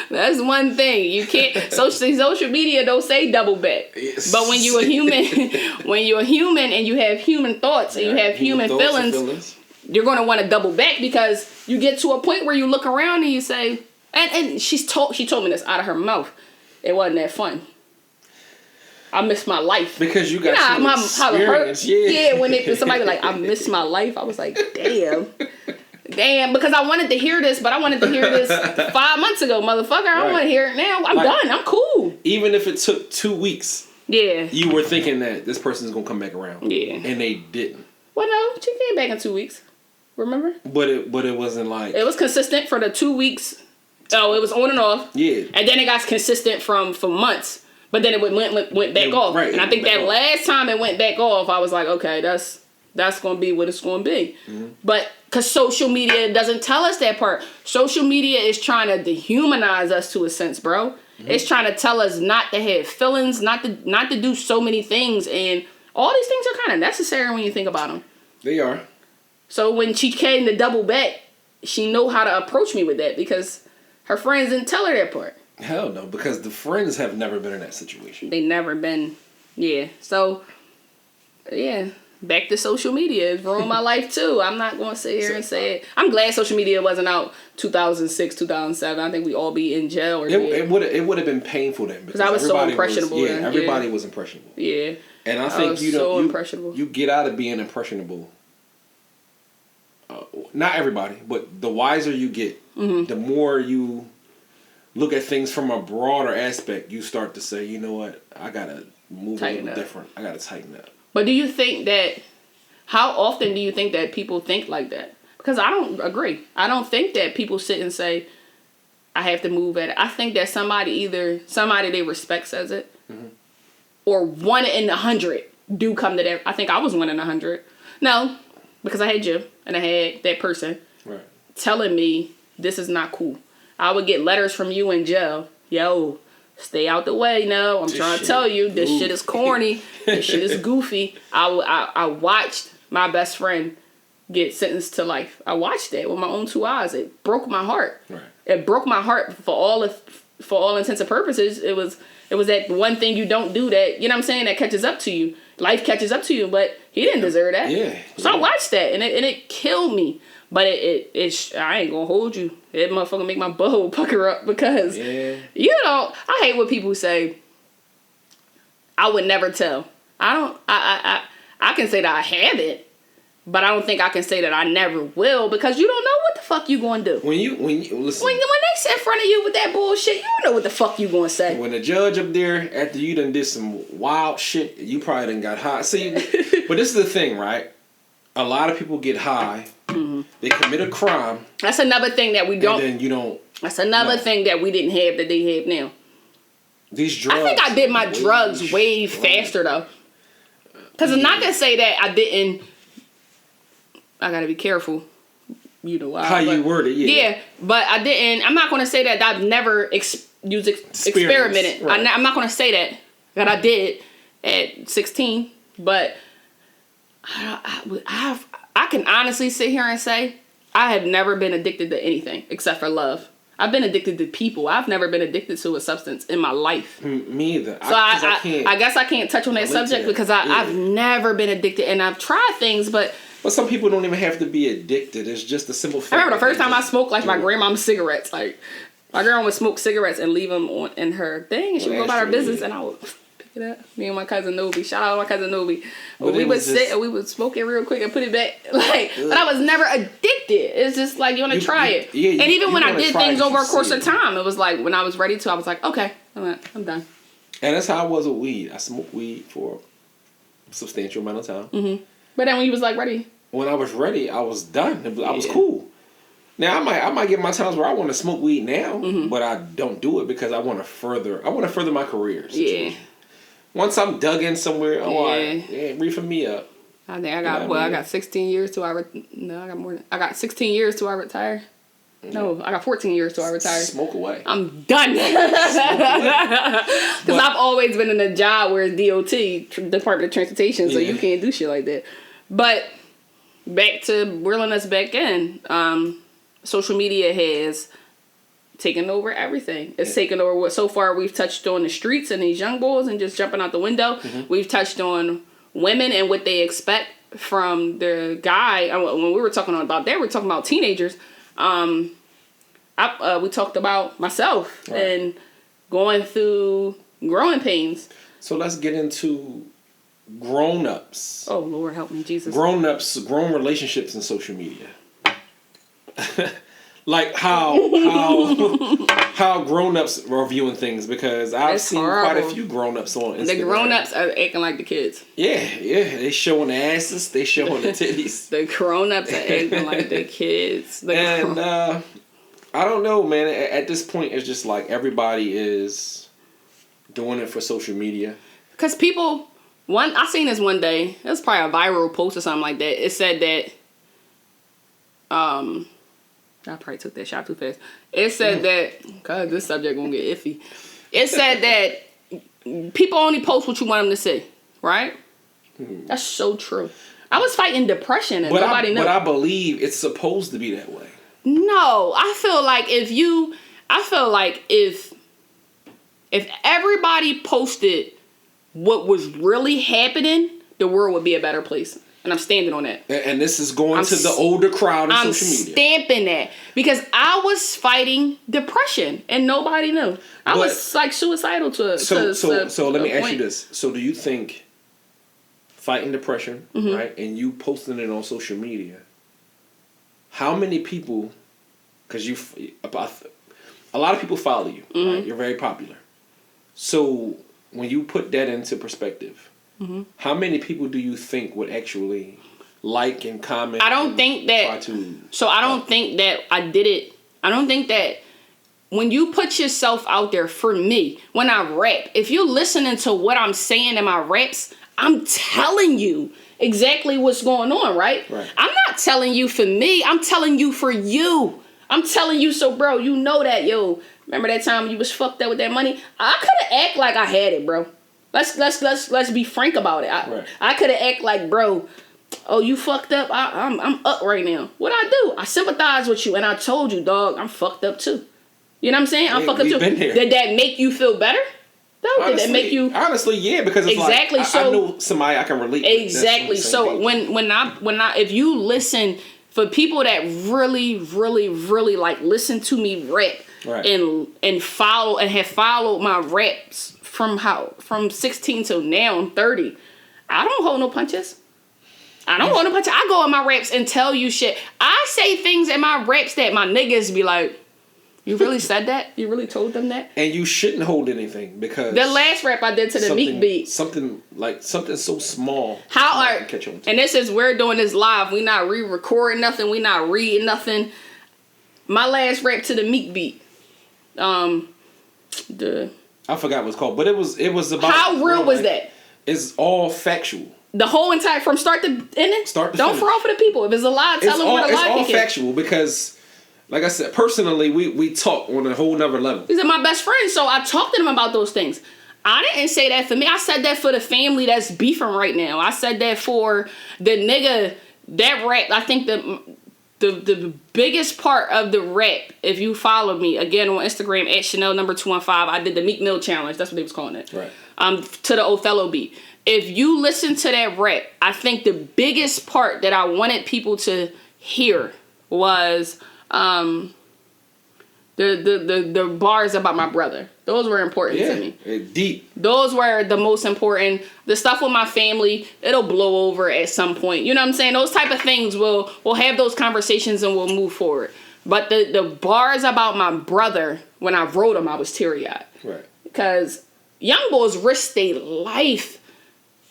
That's one thing. You can't. Social media don't say double back. Yes. But when you're a human, and you have human thoughts and you have human feelings, you're going to want to double back, because you get to a point where you look around and you say, and she told me this out of her mouth, it wasn't that fun. I miss my life. Because you got some experience. When somebody like, I miss my life, I was like, damn, because I wanted to hear this, but I wanted to hear this 5 months ago, motherfucker. I don't want to hear it now. I'm done. I'm cool. Even if it took 2 weeks, you were thinking that this person's gonna come back around. Yeah, and they didn't. Well, no, she came back in 2 weeks. Remember? But it wasn't like, it was consistent for the 2 weeks. Oh, it was on and off. Yeah. And then it got consistent for months. But then it went back off. Right, and I think that last time it went back off, I was like, okay, that's going to be what it's going to be. Mm-hmm. But because social media doesn't tell us that part. Social media is trying to dehumanize us to a sense, bro. Mm-hmm. It's trying to tell us not to have feelings, not to do so many things. And All these things are kind of necessary when you think about them. They are. So when she came to double back, she know how to approach me with that because her friends didn't tell her that part. Hell no, because the friends have never been in that situation. They never been, yeah. So, yeah, back to social media. It's ruined my life too. I'm not going to sit here and say it. I'm glad social media wasn't out 2006, 2007. I think we all be in jail or it would have been painful then because I was so impressionable. Everybody was impressionable. Yeah. And I think impressionable. You get out of being impressionable. Not everybody, but the wiser you get, the more you look at things from a broader aspect, you start to say, you know what, I gotta move a little different. I gotta tighten up. But do you think that, how often do you think that people think like that? Because I don't agree. I don't think that people sit and say, I have to move at it. I think that somebody they respect says it, or 1 in 100 do come to that. I think I was 1 in 100. No, because I had you and I had that person telling me this is not cool. I would get letters from you in jail. Yo, stay out the way. No, I'm trying to tell you, this shit is corny. This shit is goofy. I watched my best friend get sentenced to life. I watched that with my own 2 eyes. It broke my heart. Right. It broke my heart for all intents and purposes. It was that one thing you don't do that, you know what I'm saying, that catches up to you. Life catches up to you, but he didn't deserve that. Yeah. So I watched that and it killed me. But I ain't gonna hold you. That motherfucker make my butthole pucker up because, I hate when people say, I would never tell. I can say that I haven't, but I don't think I can say that I never will because you don't know what the fuck you gonna do. When you listen. When they sit in front of you with that bullshit, you don't know what the fuck you gonna say. When the judge up there, after you done did some wild shit, you probably done got high. See, but this is the thing, right? A lot of people get high. They commit a crime. That's another thing that we don't. And then you don't. That's another thing that we didn't have that they have now. These drugs. I think I did my drugs way faster though. Because it's not to say that I didn't. I gotta be careful. You know why? How you word it, yeah. But I didn't. I'm not gonna say that I've never experimented. Right. I'm not gonna say that I did at 16. But I can honestly sit here and say I have never been addicted to anything except for love. I've been addicted to people. I've never been addicted to a substance in my life. Me either. So I guess I can't touch on that subject because I've never been addicted and I've tried things, but some people don't even have to be addicted. It's just a simple fact. I remember the first time I smoked my grandmom's cigarettes. Like my grandma would smoke cigarettes and leave them in her thing, and she would go about her business, and I would pick it up. Me and my cousin Nobi. Shout out to my cousin Nobi. We would sit and we would smoke it real quick and put it back. But I was never addicted. It's just like you want to try it. Yeah, and even when I did things over a course of time, it was like when I was ready to, I was like, okay, I'm done. And that's how I was with weed. I smoked weed for a substantial amount of time. Mm-hmm. But then when you was like ready, when I was ready, I was done. I was cool. Now I might get my times where I want to smoke weed now, but I don't do it because I want to further my career situation. Yeah. Once I'm dug in somewhere, reefer me up. I think I got 16 years till I got 16 years till I retire. No, I got 14 years till I retire. Smoke away. I'm done. Because I've always been in a job where it's DOT, Department of Transportation, so you can't do shit like that. But back to reeling us back in, social media has taken over everything. It's taken over what so far we've touched on the streets and these young boys and just jumping out the window. We've touched on women and what they expect from the guy. When we were talking about that, we were talking about teenagers. We talked about myself and going through growing pains. So let's get into grown-ups. Oh, Lord, help me, Jesus. Grown-ups, grown relationships in social media. Like how grown-ups are viewing things, because I've seen quite a few grown-ups on Instagram. The grown-ups are acting like the kids. Yeah. They showing the asses, they showing the titties. The grown-ups are acting like the kids. I don't know, man. At this point, it's just like everybody is doing it for social media. Because people... I seen this one day. It was probably a viral post or something like that. It said that... I probably took that shot too fast. It said that... God, this subject gonna get iffy. It said that people only post what you want them to see, right? That's so true. I was fighting depression and But nobody knew. But I believe it's supposed to be that way. No, I feel like if everybody posted what was really happening, the world would be a better place. And I'm standing on that. And this is going to the older crowd on social media. I'm stamping that. Because I was fighting depression and nobody knew. I was like suicidal to So let me ask you point. this. So do you think fighting depression, Mm-hmm. right, and you posting it on social media, how many people, because a lot of people follow you, Mm-hmm. right? You're very popular. So when you put that into perspective, Mm-hmm. how many people do you think would actually like and comment? I don't think that. So I don't think that I did it. I don't think that when you put yourself out there, for me, when I rap, if you're listening to what I'm saying in my raps, I'm telling you exactly what's going on, right? Right. I'm not telling you for me. I'm telling you for you. I'm telling you, so bro, you know that, yo. Remember that time you was fucked up with that money? I could have act like I had it, bro. Let's be frank about it. Right. I could have act like, bro, oh, you fucked up. I'm up right now. What I do? I sympathize with you, and I told you, dog, I'm fucked up too. You know what I'm saying? I'm fucked up too. Been here. Did that make you feel better? No, did that make you? Honestly, yeah, because it's Exactly, like so- I know somebody I can relate. with that's on Exactly. the same So page. when I if you listen, for people that really like listen to me rap, Right. and follow and have followed my raps from 16 till now I'm 30, I don't hold no punches. I don't hold no punches. I go in my raps and tell you shit. I say things in my raps that my niggas be like, you really said that? You really told them that? And you shouldn't hold anything because The last rap I did to the Meek beat. something so small. How somebody are, can catch on to. and this is, we're doing this live. We not re-recording nothing. We not reading nothing. My last rap to the Meek beat. I forgot what it's called, but it was about How real was life. that? It's all factual. The whole entire, from start to ending? Start to Don't finish. fraud for the people. If it's a lie, tell them where the It's lie all kick in. factual because, like I said, personally, we talk on a whole nother level. These are my best friends, so I talked to them about those things. I didn't say that for me. I said that for the family that's beefing right now. I said that for the nigga that rap. I think the biggest part of the rap, if you follow me again on Instagram at Chanel number 215, I did the Meek Mill challenge. That's what they was calling it. Right. To the Othello beat. If you listen to that rap, I think the biggest part that I wanted people to hear was the bars about my brother. Those were important to me. Deep. Those were the most important. The stuff with my family, it'll blow over at some point. You know what I'm saying? Those type of things, we'll have those conversations and we'll move forward. But the bars about my brother, when I wrote them, I was teary-eyed. Right. Because young boys risk their life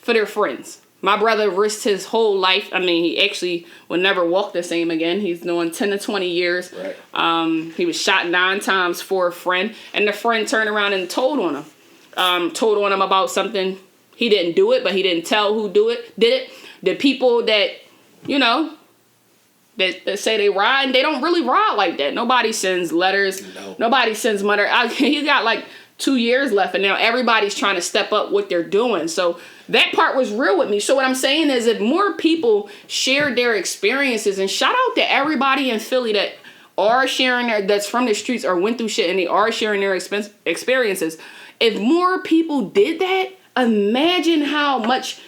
for their friends. My brother risked his whole life. I mean, he actually will never walk the same again. He's doing 10 to 20 years. Right. He was shot 9 times for a friend, and the friend turned around and told on him. Told on him about something. He didn't do it, but he didn't tell who did it. The people that, you know, that say they ride, they don't really ride like that. Nobody sends letters. No. Nobody sends money. He got like 2 years left, and now everybody's trying to step up what they're doing. So that part was real with me. So what I'm saying is, if more people shared their experiences, and shout out to everybody in Philly that are sharing that's from the streets or went through shit and they are sharing their experiences. If more people did that, imagine how much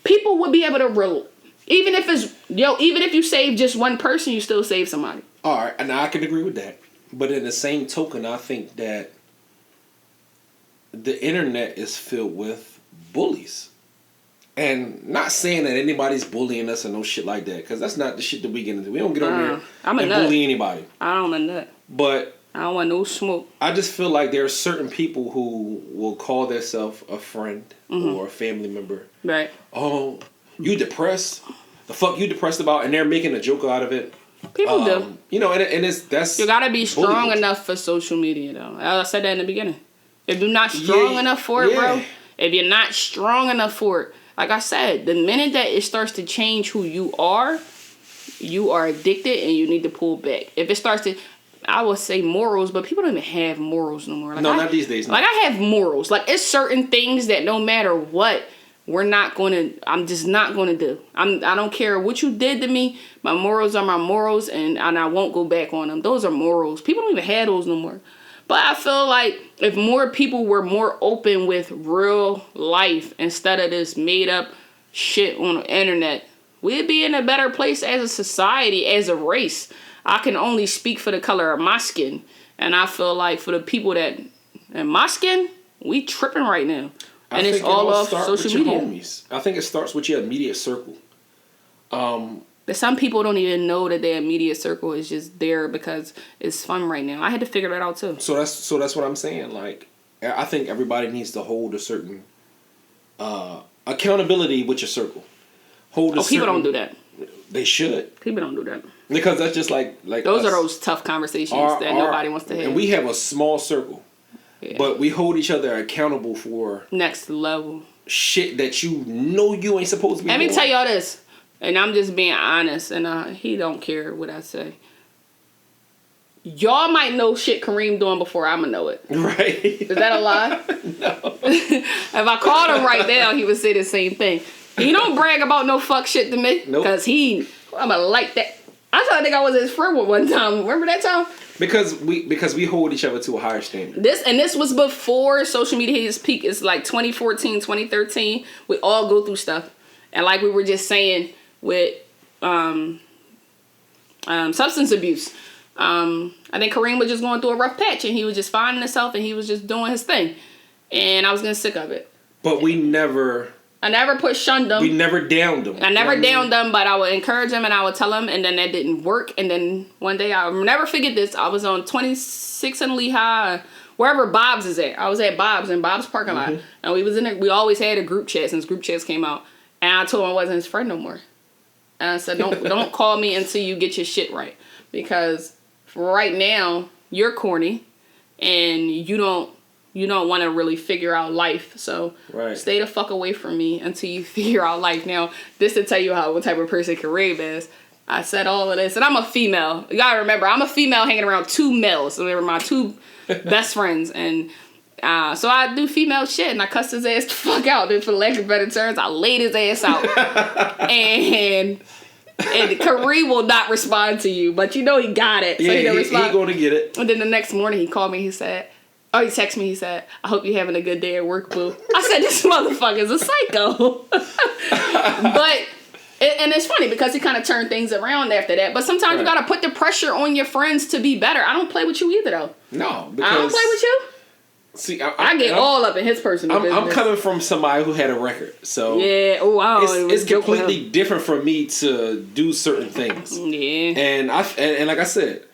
people would be able to even if you save just one person, you still save somebody. All right, and I can agree with that. But in the same token, I think that the internet is filled with bullies. And not saying that anybody's bullying us or no shit like that, because that's not the shit that we get into. We don't get on there and bully anybody. I don't want that. But I don't want no smoke. I just feel like there are certain people who will call themselves a friend or a family member. Right. Oh, you depressed? The fuck you depressed about? And they're making a joke out of it. People do. You know, and that's... You gotta be strong bullying. enough for social media, though. I said that in the beginning. If you're not strong enough for it, bro, if you're not strong enough for it, like I said, the minute that it starts to change who you are addicted and you need to pull back. If it starts to, I would say morals, but people don't even have morals no more. Like not these days. No. Like I have morals. Like it's certain things that no matter what, I'm just not going to do. I don't care what you did to me. My morals are my morals, and I won't go back on them. Those are morals. People don't even have those no more. But I feel like if more people were more open with real life instead of this made up shit on the internet, we'd be in a better place as a society, as a race. I can only speak for the color of my skin. And I feel like for the people that in my skin, we tripping right now. And it's all off social media. Homies. I think it starts with your immediate circle. But some people don't even know that their immediate circle is just there because it's fun right now. I had to figure that out too. So that's what I'm saying. Like, I think everybody needs to hold a certain accountability with your circle. People don't do that. They should. People don't do that. Because that's just like those are those tough conversations that nobody wants to have. And we have a small circle. Yeah. But we hold each other accountable for next level shit that you know you ain't supposed to be doing. Let me tell y'all this, and I'm just being honest, and he don't care what I say. Y'all might know shit Kareem doing before I'ma know it. Right. Is that a lie? No. If I called him right now, he would say the same thing. He don't brag about no fuck shit to me. Nope. Because I'ma like that. I tried to think I was his friend one time. Remember that time? Because we hold each other to a higher standard. This was before social media hit its peak. It's like 2014, 2013. We all go through stuff. And like we were just saying with substance abuse. I think Kareem was just going through a rough patch and he was just finding himself and he was just doing his thing. And I was getting sick of it. But I never shunned him. We never downed him. I never downed him, but I would encourage him and I would tell him, and then that didn't work. And then one day, I'll never forget this. I was on 26 and Lehigh, wherever Bob's is at. I was at Bob's in Bob's parking lot. And we was in there. We always had a group chat since group chats came out. And I told him I wasn't his friend no more. And I said, don't call me until you get your shit right. Because right now, you're corny and you don't want to really figure out life. So stay the fuck away from me until you figure out life. Now, this to tell you what type of person Kareem is. I said all of this. And I'm a female. You gotta remember, I'm a female hanging around two males. So they were my two best friends. And so I do female shit. And I cussed his ass the fuck out. Then for lack of better terms, I laid his ass out. and Kareem will not respond to you. But you know he got it. So he didn't respond. He gonna get it. And then the next morning he called me. He texted me, he said, I hope you're having a good day at work, boo. I said, this motherfucker's a psycho. And it's funny because he kind of turned things around after that. But sometimes you got to put the pressure on your friends to be better. I don't play with you either, though. No, because... I don't play with you. See, I get all up in his personal business. I'm coming from somebody who had a record, so... Yeah, oh, wow. It's completely different for me to do certain things. Yeah. And like I said...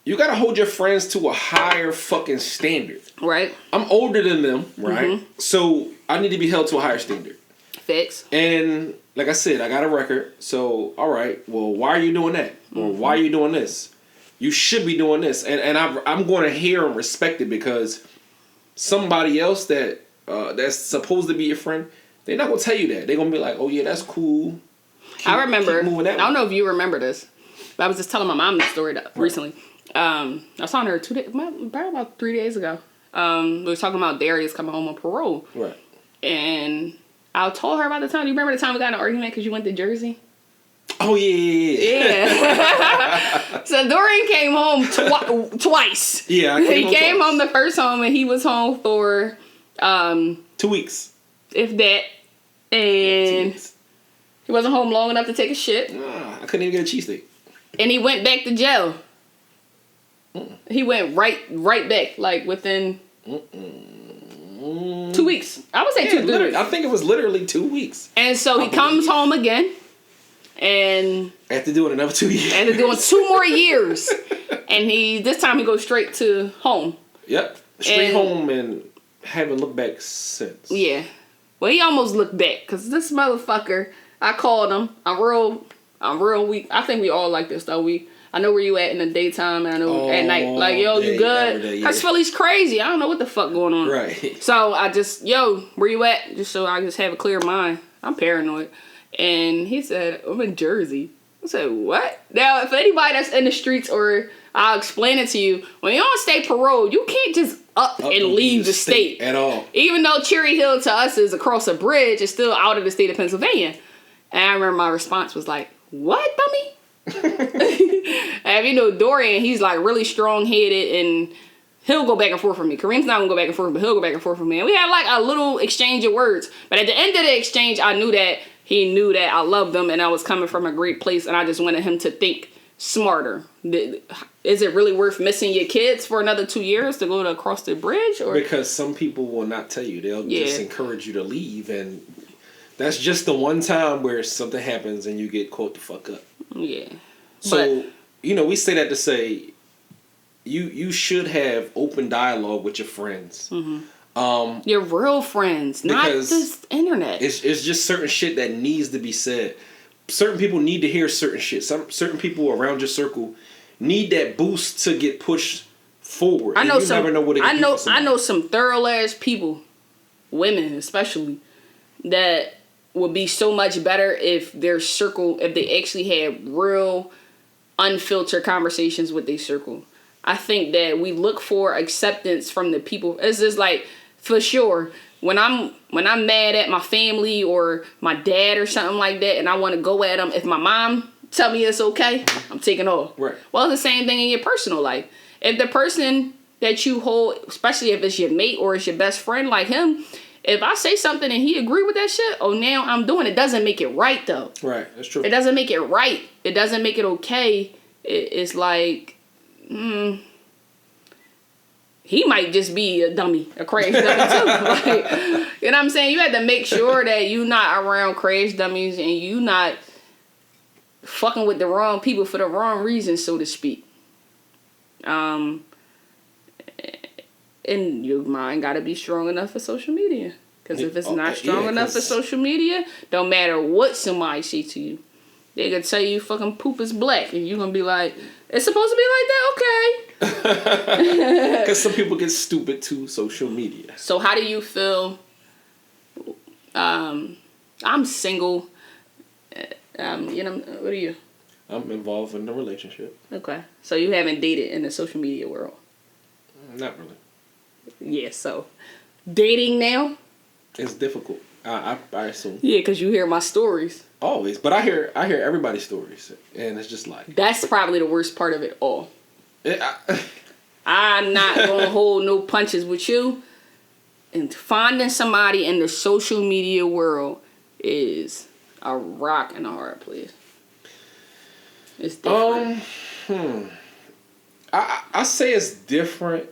You gotta hold your friends to a higher fucking standard. Right. I'm older than them, right? Mm-hmm. So I need to be held to a higher standard. Fix. And like I said, I got a record. So, all right, well, why are you doing that? Or why are you doing this? You should be doing this. And I'm going to hear and respect it because somebody else that's supposed to be your friend, they're not going to tell you that. They're going to be like, oh, yeah, that's cool. I remember. I don't know if you remember this, but I was just telling my mom this story recently. I was talking to her probably about 3 days ago. We were talking about Darius coming home on parole. Right. And I told her about the time. Do you remember the time we got in an argument because you went to Jersey? Oh, yeah. So Dorian came home twice. Yeah, he came home the first home and he was home for 2 weeks. If that. And he wasn't home long enough to take a shit. I couldn't even get a cheesesteak. And he went back to jail. He went right back, like within 2 weeks. I would say 2 weeks. I think it was literally 2 weeks. And so he comes home again, and after doing another 2 years, after doing 2 more years, and this time he goes straight to home. Yep, straight home, and haven't looked back since. Yeah, well, he almost looked back because this motherfucker. I called him. I'm real weak. I think we all like this though. I know where you at in the daytime, and I know at night. Like, yo, you good? Because Philly's crazy. I don't know what the fuck going on. Right. So I just, where you at? Just so I just have a clear mind. I'm paranoid. And he said, I'm in Jersey. I said, what? Now, if anybody that's in the streets, or I'll explain it to you, when you're on state parole, you can't just up and leave the state at all. Even though Cherry Hill to us is across a bridge, it's still out of the state of Pennsylvania. And I remember my response was like, what, dummy? And you know, Dorian, he's like really strong-headed, and he'll go back and forth with me. Kareem's not gonna go back and forth, but he'll go back and forth with me. And we had like a little exchange of words. But at the end of the exchange, I knew that he knew that I loved him and I was coming from a great place, and I just wanted him to think smarter. Is it really worth missing your kids for another 2 years to go to across the bridge? Or because some people will not tell you. They'll just encourage you to leave, and that's just the one time where something happens and you get caught the fuck up. Yeah. So, but, you know, we say that to say you should have open dialogue with your friends. Your real friends, not this internet. It's just certain shit that needs to be said. Certain people need to hear certain shit. Certain people around your circle need that boost to get pushed forward. I know you never know what it can do for somebody. I know some thorough ass people, women especially, that would be so much better if their circle, if they actually had real unfiltered conversations with their circle. I think that we look for acceptance from the people. It's just like, for sure, when I'm mad at my family or my dad or something like that, and I want to go at them, if my mom tell me it's okay, I'm taking off. Right. Well, it's the same thing in your personal life. If the person that you hold, especially if it's your mate or it's your best friend like him, if I say something and he agree with that shit, oh, now I'm doing it. Doesn't make it right, though. Right, that's true. It doesn't make it right. It doesn't make it okay. It's like, he might just be a dummy, a crash dummy too. Like, you know what I'm saying? You have to make sure that you not around crash dummies and you not fucking with the wrong people for the wrong reasons, so to speak. And your mind got to be strong enough for social media. Because if it's not strong enough for social media, don't matter what somebody say to you. They could tell you fucking poop is black, and you're going to be like, it's supposed to be like that? Okay. Because some people get stupid to social media. So how do you feel? I'm single. You know, what are you? I'm involved in a relationship. Okay. So you haven't dated in the social media world? Not really. Yeah, so dating now? It's difficult. I assume. Yeah, because you hear my stories. Always. But I hear everybody's stories. And it's just like... That's probably the worst part of it all. I'm not going to hold no punches with you. And finding somebody in the social media world is a rock and a hard place. It's different. I say it's different,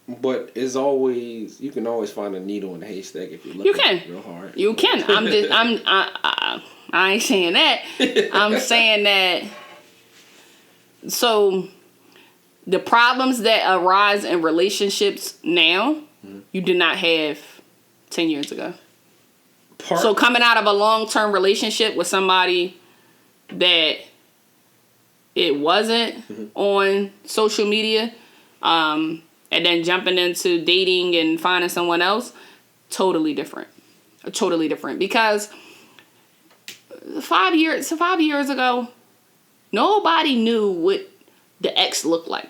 but it's always, you can always find a needle in a haystack if you look real hard. You can. I ain't saying that. I'm saying that. So the problems that arise in relationships now, you did not have 10 years ago. So coming out of a long-term relationship with somebody that it wasn't on social media, and then jumping into dating and finding someone else, totally different. Totally different. Because 5 years ago, nobody knew what the ex looked like.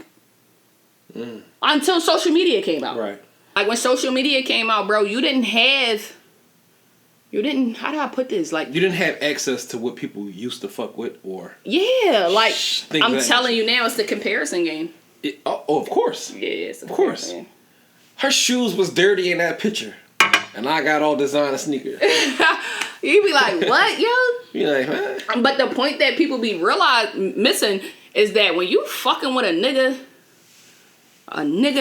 Until social media came out. Right. Like when social media came out, bro, how do I put this? Like, you didn't have access to what people used to fuck with, or... Yeah, like, I'm telling you now, it's the comparison game. Of course. Yeah, it's the comparison game. Her shoes was dirty in that picture, and I got all designer sneakers. You be like, what, yo? You like, huh? But the point that people be missing is that when you fucking with a nigga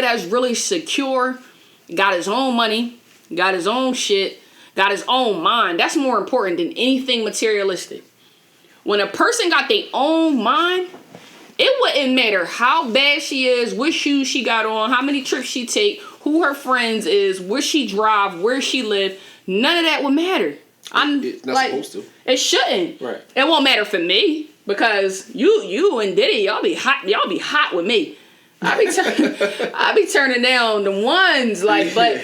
that's really secure, got his own money, got his own shit, got his own mind, that's more important than anything materialistic. When a person got their own mind, it wouldn't matter how bad she is, what shoes she got on, how many trips she take, who her friends is, where she drive, where she live. None of that would matter. It's not supposed to. It shouldn't. Right. It won't matter for me because you and Diddy, y'all be hot with me. I be turning down the ones like, but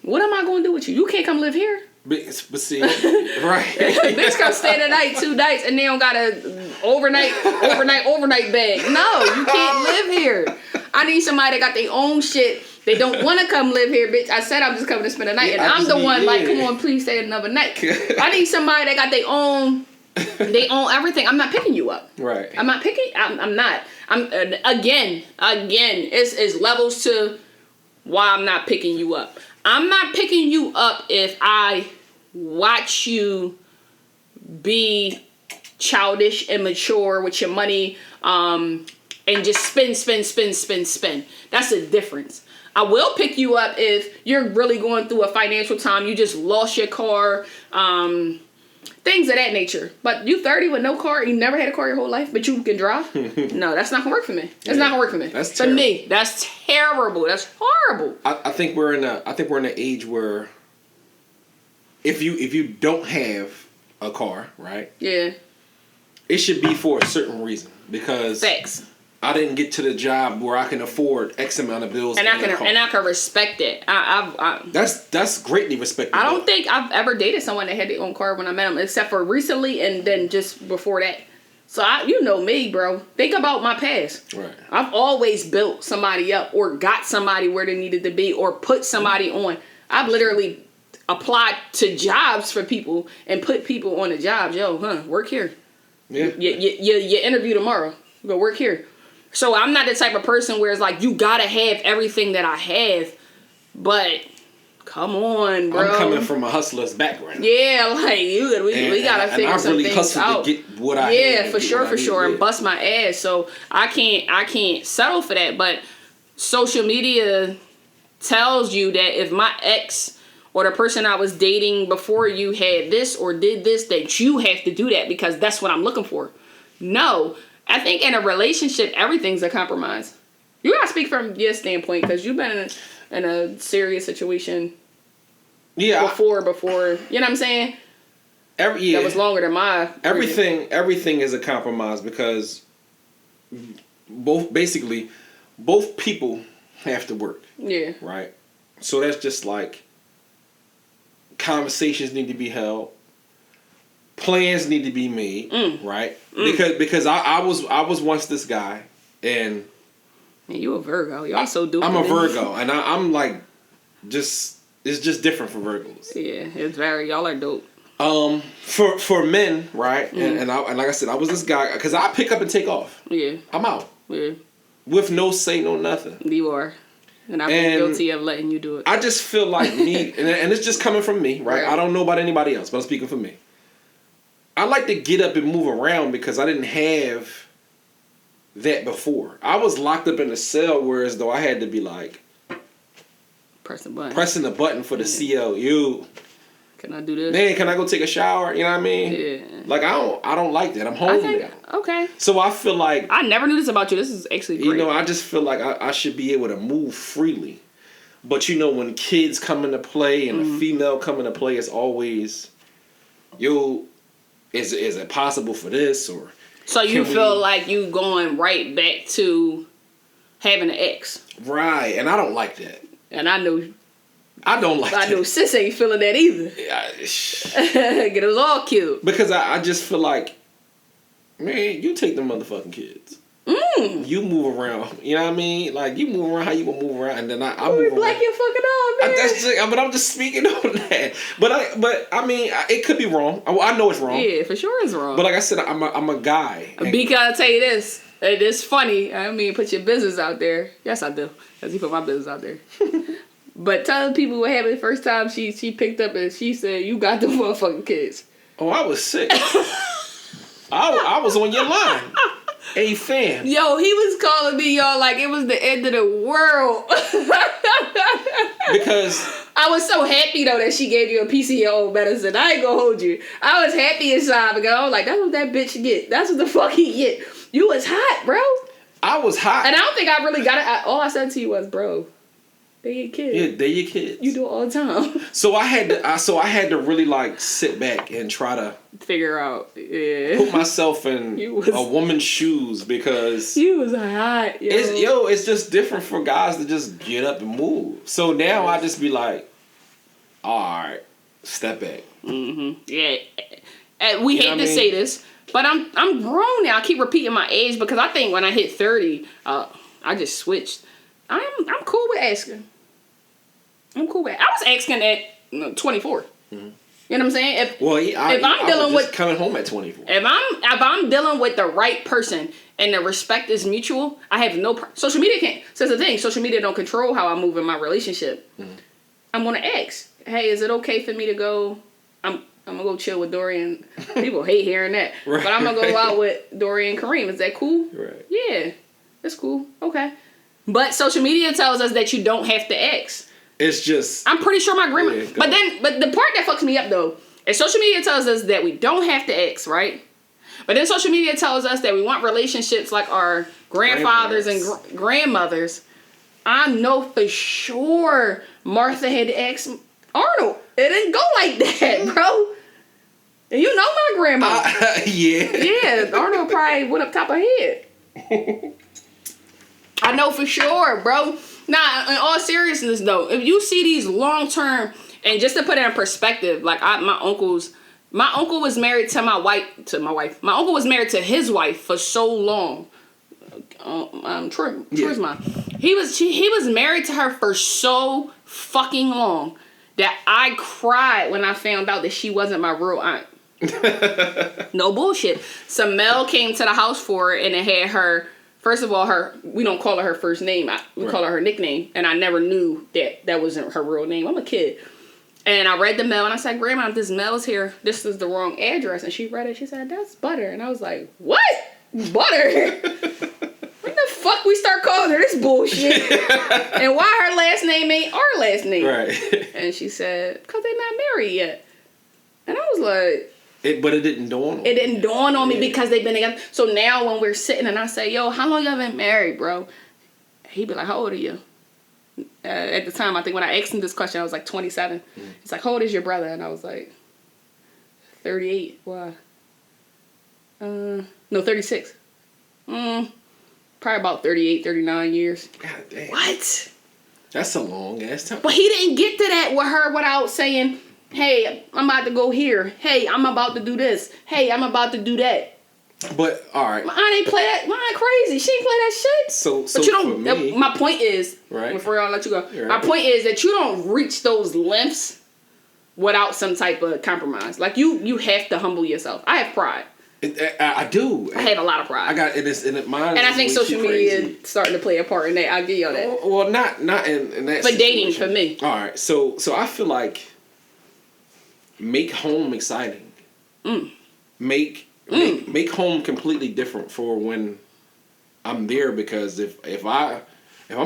what am I going to do with you? You can't come live here. But see, right? Bitch come stay the night 2 nights and they don't got a overnight bag. No, you can't live here. I need somebody that got their own shit. They don't want to come live here, bitch. I said I'm just coming to spend a night, and I'm the one like, come on, please stay another night. I need somebody that got their own everything. I'm not picking you up. Right. I'm not picking. I'm not. I'm again. It's levels to why I'm not picking you up. I'm not picking you up if I watch you be childish, immature with your money, and just spend. That's the difference. I will pick you up if you're really going through a financial time. You just lost your car, things of that nature. But you 30 with no car, you never had a car your whole life, but you can drive? No, that's not gonna work for me. That's not gonna work for me. That's for me. That's terrible. That's horrible. I think we're in an age where if you don't have a car, right? Yeah. It should be for a certain reason, because Facts. I didn't get to the job where I can afford X amount of bills And I can respect it. That's greatly respected. I don't think I've ever dated someone that had their own car when I met them, except for recently and then just before that. So you know me, bro. Think about my past. Right. I've always built somebody up or got somebody where they needed to be or put somebody on. I've literally applied to jobs for people and put people on the jobs. Work here. Yeah. You interview tomorrow. Go work here. So I'm not the type of person where it's like, you gotta have everything that I have. But come on, bro. I'm coming from a hustler's background. Yeah, like we gotta figure some things out. To get what I yeah, for sure, and bust my ass. So I can't settle for that. But social media tells you that if my ex or the person I was dating before you had this or did this, that you have to do that because that's what I'm looking for. No. I think in a relationship, everything's a compromise. You gotta speak from your standpoint because you've been in a serious situation. Yeah. Before, you know what I'm saying? That was longer than my. Everything is a compromise because both people have to work. Yeah. Right. So that's just like conversations need to be held. Plans need to be made, right? Because I was once this guy, and you a Virgo. Y'all so dope. I'm a Virgo, and I'm like, it's just different for Virgos. Yeah, it's very. Y'all are dope. For men, right? And like I said, I was this guy because I pick up and take off. Yeah, I'm out. Yeah, with no say, no nothing. You are. And I've been guilty of letting you do it. I just feel like me, and it's just coming from me, right? I don't know about anybody else, but I'm speaking for me. I like to get up and move around because I didn't have that before. I was locked up in a cell, whereas though I had to be like pressing the button for the CLU. Can I do this? Man, can I go take a shower? You know what I mean? Yeah. Like I don't like that. I'm home now. Okay. So I feel like I never knew this about you. This is actually great. You know, I just feel like I should be able to move freely. But you know, when kids come into play and a female come into play, it's always, is it possible for this or? So you feel like you going right back to having an ex, right? And I don't like that. And I know. I don't like that. I know sis ain't feeling that either. Get us all killed. Because I just feel like, man, you take them motherfucking kids. You move around. You know what I mean? Like, you move around how you want to move around. And then I move around. Black your fucking up, man. But I'm just speaking on that. But I mean, it could be wrong. I know it's wrong. Yeah, for sure it's wrong. But like I said, I'm a guy. Because I'll tell you this. It is funny. I mean, put your business out there. Yes, I do. Because you put my business out there. But tell people what happened the first time she picked up and she said, you got the motherfucking kids. Oh, I was sick. I was on your line. Hey, fam. Yo, he was calling me, y'all, like it was the end of the world. Because I was so happy, though, that she gave you a piece of your own medicine. I ain't gonna hold you. I was happy inside because I was like, that's what that bitch get. That's what the fuck he get. You was hot, bro. I was hot. And I don't think I really got it. All I said to you was, bro, they your kids. Yeah, they your kids. You do it all the time. So I had to really like sit back and try to figure out. Yeah. Put myself in a woman's shoes because you was hot. Yo. It's just different for guys to just get up and move. So now I just be like, all right. step back. Yeah. We hate what I to mean? say this, but I'm grown now. I keep repeating my age because I think when I hit 30, I just switched. I'm cool with asking. I'm cool with it. I was asking at 24. You know what I'm saying? If I'm dealing with coming home at 24. if I'm dealing with the right person and the respect is mutual, I have no social media can't. So that's the thing. Social media don't control how I move in my relationship. I'm gonna ask, hey, is it okay for me to go? I'm gonna go chill with Dorian. People hate hearing that, Right. but I'm gonna go out with Dorian and Kareem. Is that cool? Right. Yeah, that's cool. Okay, but social media tells us that you don't have to ask. It's just. I'm pretty sure my grandma. Yeah, but the part that fucks me up though is social media tells us that we don't have to ask, right? But then social media tells us that we want relationships like our grandfathers and grandmothers. I know for sure Martha had to ask Arnold. It didn't go like that, bro. And you know my grandma. Yeah. Yeah, Arnold probably went up top of her head. I know for sure, bro. Nah, in all seriousness though, if you see these long term, and just to put it in perspective, like my uncle was married to my wife. My uncle was married to his wife for so long. Troy's mom. He was married to her for so fucking long that I cried when I found out that she wasn't my real aunt. No bullshit. Some mail came to the house for her and it had her. First of all, we don't call her first name. We call her nickname. And I never knew that wasn't her real name. I'm a kid. And I read the mail and I said, Grandma, this mail is here. This is the wrong address. And she read it. She said, that's Butter. And I was like, what? Butter? When the fuck we start calling her this bullshit? And why her last name ain't our last name? Right. And she said, because they're not married yet. And I was like... But it didn't dawn on me. It didn't dawn on me because they've been together. So now when we're sitting and I say, yo, how long y'all been married, bro? He'd be like, how old are you? At the time, I think when I asked him this question, I was like 27. He's like, how old is your brother? And I was like, 38. Why? No, 36. Probably about 38, 39 years. God damn. What? That's a long ass time. But he didn't get to that with her without saying, hey, I'm about to go here. Hey, I'm about to do this. Hey, I'm about to do that. But all right. My aunt ain't play that. My aunt crazy. She ain't play that shit. So but you don't. for me, my point is, right. Before I let you go, Right. my point is that you don't reach those lengths without some type of compromise. Like you have to humble yourself. I have pride. I do. I have a lot of pride. I got it. Mine. And I think social media crazy. is starting to play a part in that. I'll give y'all that. Well, not in that. For dating, situation. for me. All right. So I feel like make home exciting. Make home completely different for when I'm there, because if I'm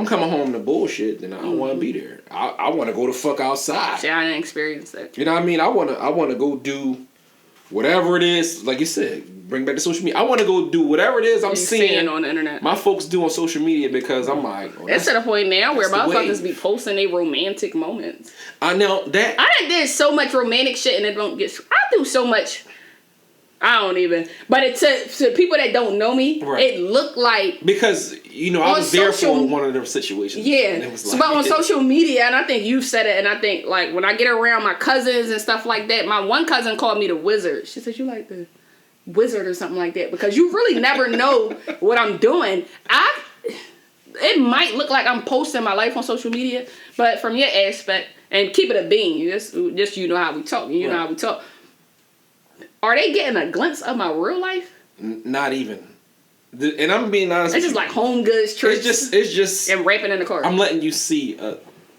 coming home to bullshit, then I don't want to be there. I want to go the fuck outside. See, I didn't experience that. You know what I mean? I want to go do whatever it is. Like you said, bring back the social media. I want to go do whatever it is I'm seeing on the internet. my folks do on social media, because I'm like, oh, It's to the point now where that's the motherfuckers wave. be posting their romantic moments. I know that. I did so much romantic shit and it don't get. I do so much. I don't even. But it to people that don't know me, Right. it looked like. Because, I On was there social- for one of those situations. Yeah. And it was So, but on like, social media, and I think you've said it, and I think like when I get around my cousins and stuff like that, my one cousin called me the wizard. She said, you like the wizard or something like that, because you really never know what I'm doing. It might look like I'm posting my life on social media, but from your aspect, and keep it a bean, just you know how we talk, you know how we talk. Are they getting a glimpse of my real life? Not even. And I'm being honest. It's just like home goods, trips, It's just. and rapping in the car. I'm letting you see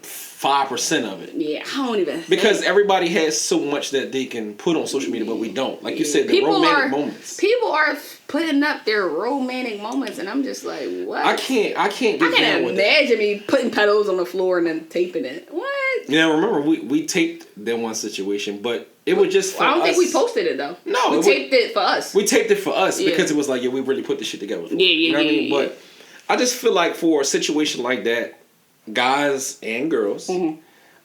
5% of it. Yeah, I don't even. Because everybody has so much that they can put on social media, but we don't. Like you said, the People romantic are- moments. People are putting up their romantic moments, and I'm just like, what? I can't get down can't with that. imagine me putting petals on the floor and then taping it. What? Yeah, remember we taped that one situation, but it was just for I don't us. think we posted it though. No, we taped it for us. We taped it for us Yeah. because it was like, we really put this shit together. Yeah, You know what I mean? yeah. But I just feel like for a situation like that, guys and girls, Mm-hmm.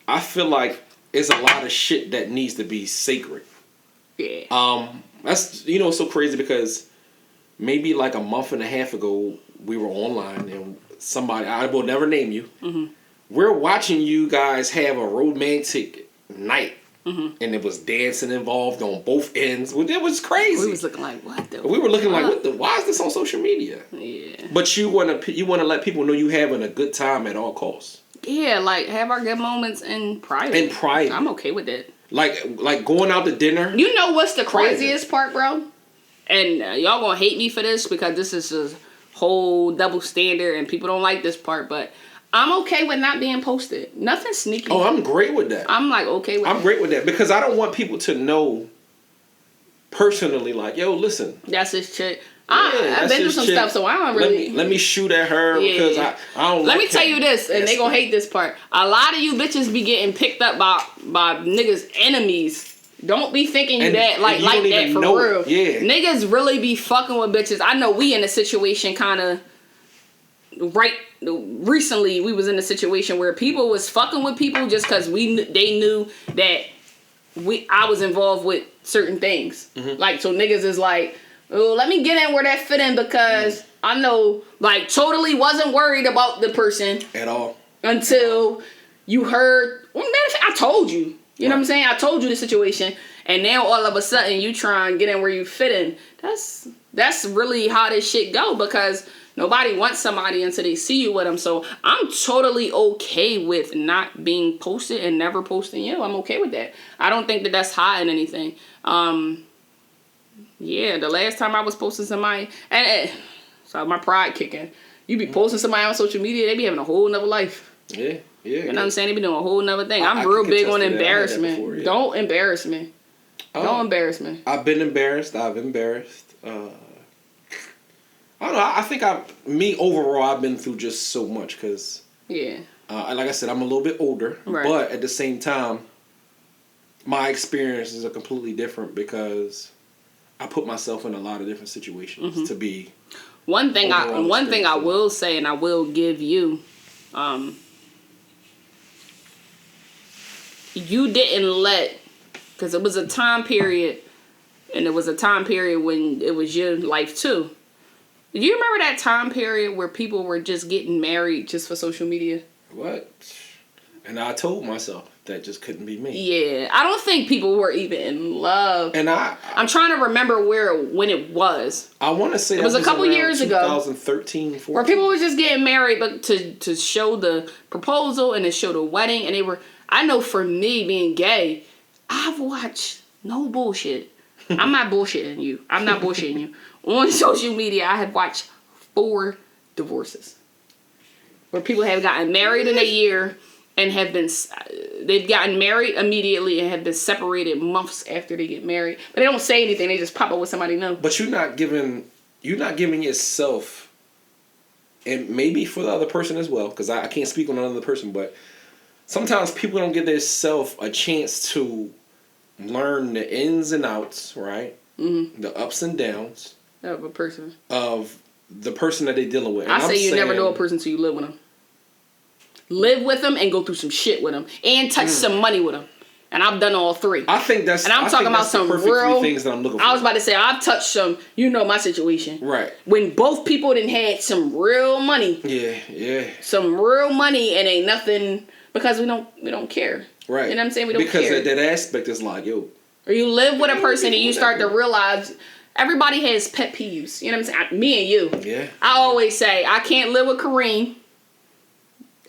I feel like it's a lot of shit that needs to be sacred. Yeah. That's so crazy, because maybe like a month and a half ago we were online and somebody, I will never name you, we're watching you guys have a romantic night and it was dancing involved on both ends. Well, it was crazy. We was looking like, what the? We were looking like, what the? Why is this on social media? Yeah. But you wanna let people know you having a good time at all costs. Yeah, like have our good moments in private. In private. I'm okay with that. Like going out to dinner. You know what's the craziest part, bro? And y'all gonna hate me for this because this is a whole double standard and people don't like this part, but I'm okay with not being posted. Nothing sneaky. Oh, I'm great with that. I'm like okay with I'm great with that because I don't want people to know personally, like, yo, listen. That's his chick. Yeah, I've been through some stuff, so I don't really. Let me shoot at her because I don't. Let me tell you this, and they gonna hate this part. A lot of you bitches be getting picked up by niggas' enemies. Don't be thinking that like that for real. Yeah. Niggas really be fucking with bitches. I know we in a situation kind of recently. We was in a situation where people was fucking with people just because they knew that I was involved with certain things. Like so, niggas is like, oh, let me get in where that fit in because I know like totally wasn't worried about the person at all until you heard. Well, matter of fact, I told you. You know what I'm saying? I told you the situation, and now all of a sudden you try and get in where you fit in. That's really how this shit go because nobody wants somebody until they see you with them. So I'm totally okay with not being posted and never posting you. I'm okay with that. I don't think that that's hiding anything. Yeah, the last time I was posting somebody, and so my pride kicking. You be posting somebody on social media, they be having a whole nother life. Yeah. You know what I'm saying? They be doing a whole nother thing. I'm real big on embarrassment. Before, yeah. Don't embarrass me. Don't embarrass me. I've been embarrassed. I've embarrassed. I don't know. I think overall, I've been through just so much because, like I said, I'm a little bit older. Right. But at the same time, my experiences are completely different because I put myself in a lot of different situations to be. One thing I will say, and I will give you, you didn't let, because it was a time period, and it was a time period when it was your life too. Do you remember that time period where people were just getting married just for social media? What? And I told myself that just couldn't be me. Yeah, I don't think people were even in love. And I'm trying to remember when it was. I want to say it was a couple years ago, 2013, 14, where people were just getting married, but to show the proposal and to show the wedding, and they were. I know for me being gay, I've watched no bullshit. I'm not bullshitting you. I'm not bullshitting you. On social media, I have watched 4 divorces where people have gotten married in a year and they've gotten married immediately and have been separated months after they get married. But they don't say anything. They just pop up with somebody new. But you're not giving yourself, and maybe for the other person as well, because I can't speak on another person, but sometimes people don't give themselves a chance to learn the ins and outs, right? Mm-hmm. The ups and downs of a person. Of the person that they're dealing with. I say you never know a person until you live with them. Live with them and go through some shit with them. And touch some money with them. And I've done all 3. I think that's... And I'm talking about some real... things that I'm looking for. I was about to say, I've touched some... You know my situation. Right. When both people done had some real money. Yeah. Some real money and ain't nothing... Because we don't care. Right. You know what I'm saying? We don't care. Because that aspect is like, yo... Or you live with a person and you start to realize... Everybody has pet peeves. You know what I'm saying? Me and you. Yeah. I always say, I can't live with Kareem.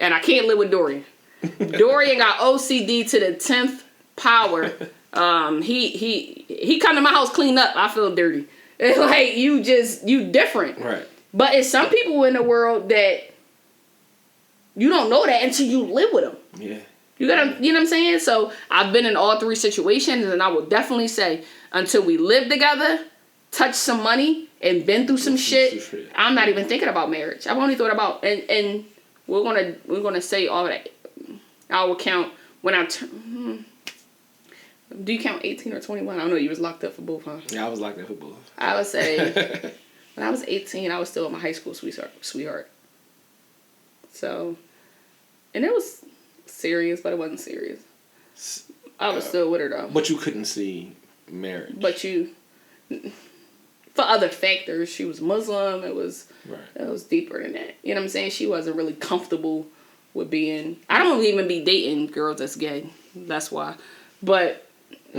And I can't live with Dorian. Dorian got OCD to the 10th power. He come to my house clean up. I feel dirty. It's like you different. Right. But it's some people in the world that you don't know that until you live with them. Yeah. You know what I'm saying? So I've been in all 3 situations, and I will definitely say until we live together, touch some money, and been through some shit, I'm not even thinking about marriage. I've only thought about and we're gonna say all that. I will count when I turn. Do you count 18 or 21? I don't know. You was locked up for both, huh? Yeah, I was locked up for both. I would say when I was 18, I was still my high school sweetheart. So, and it was serious, but it wasn't serious. I was still with her though. But you couldn't see marriage. But for other factors, she was Muslim. It was deeper than that. You know what I'm saying? She wasn't really comfortable with being. I don't even be dating girls that's gay. That's why. But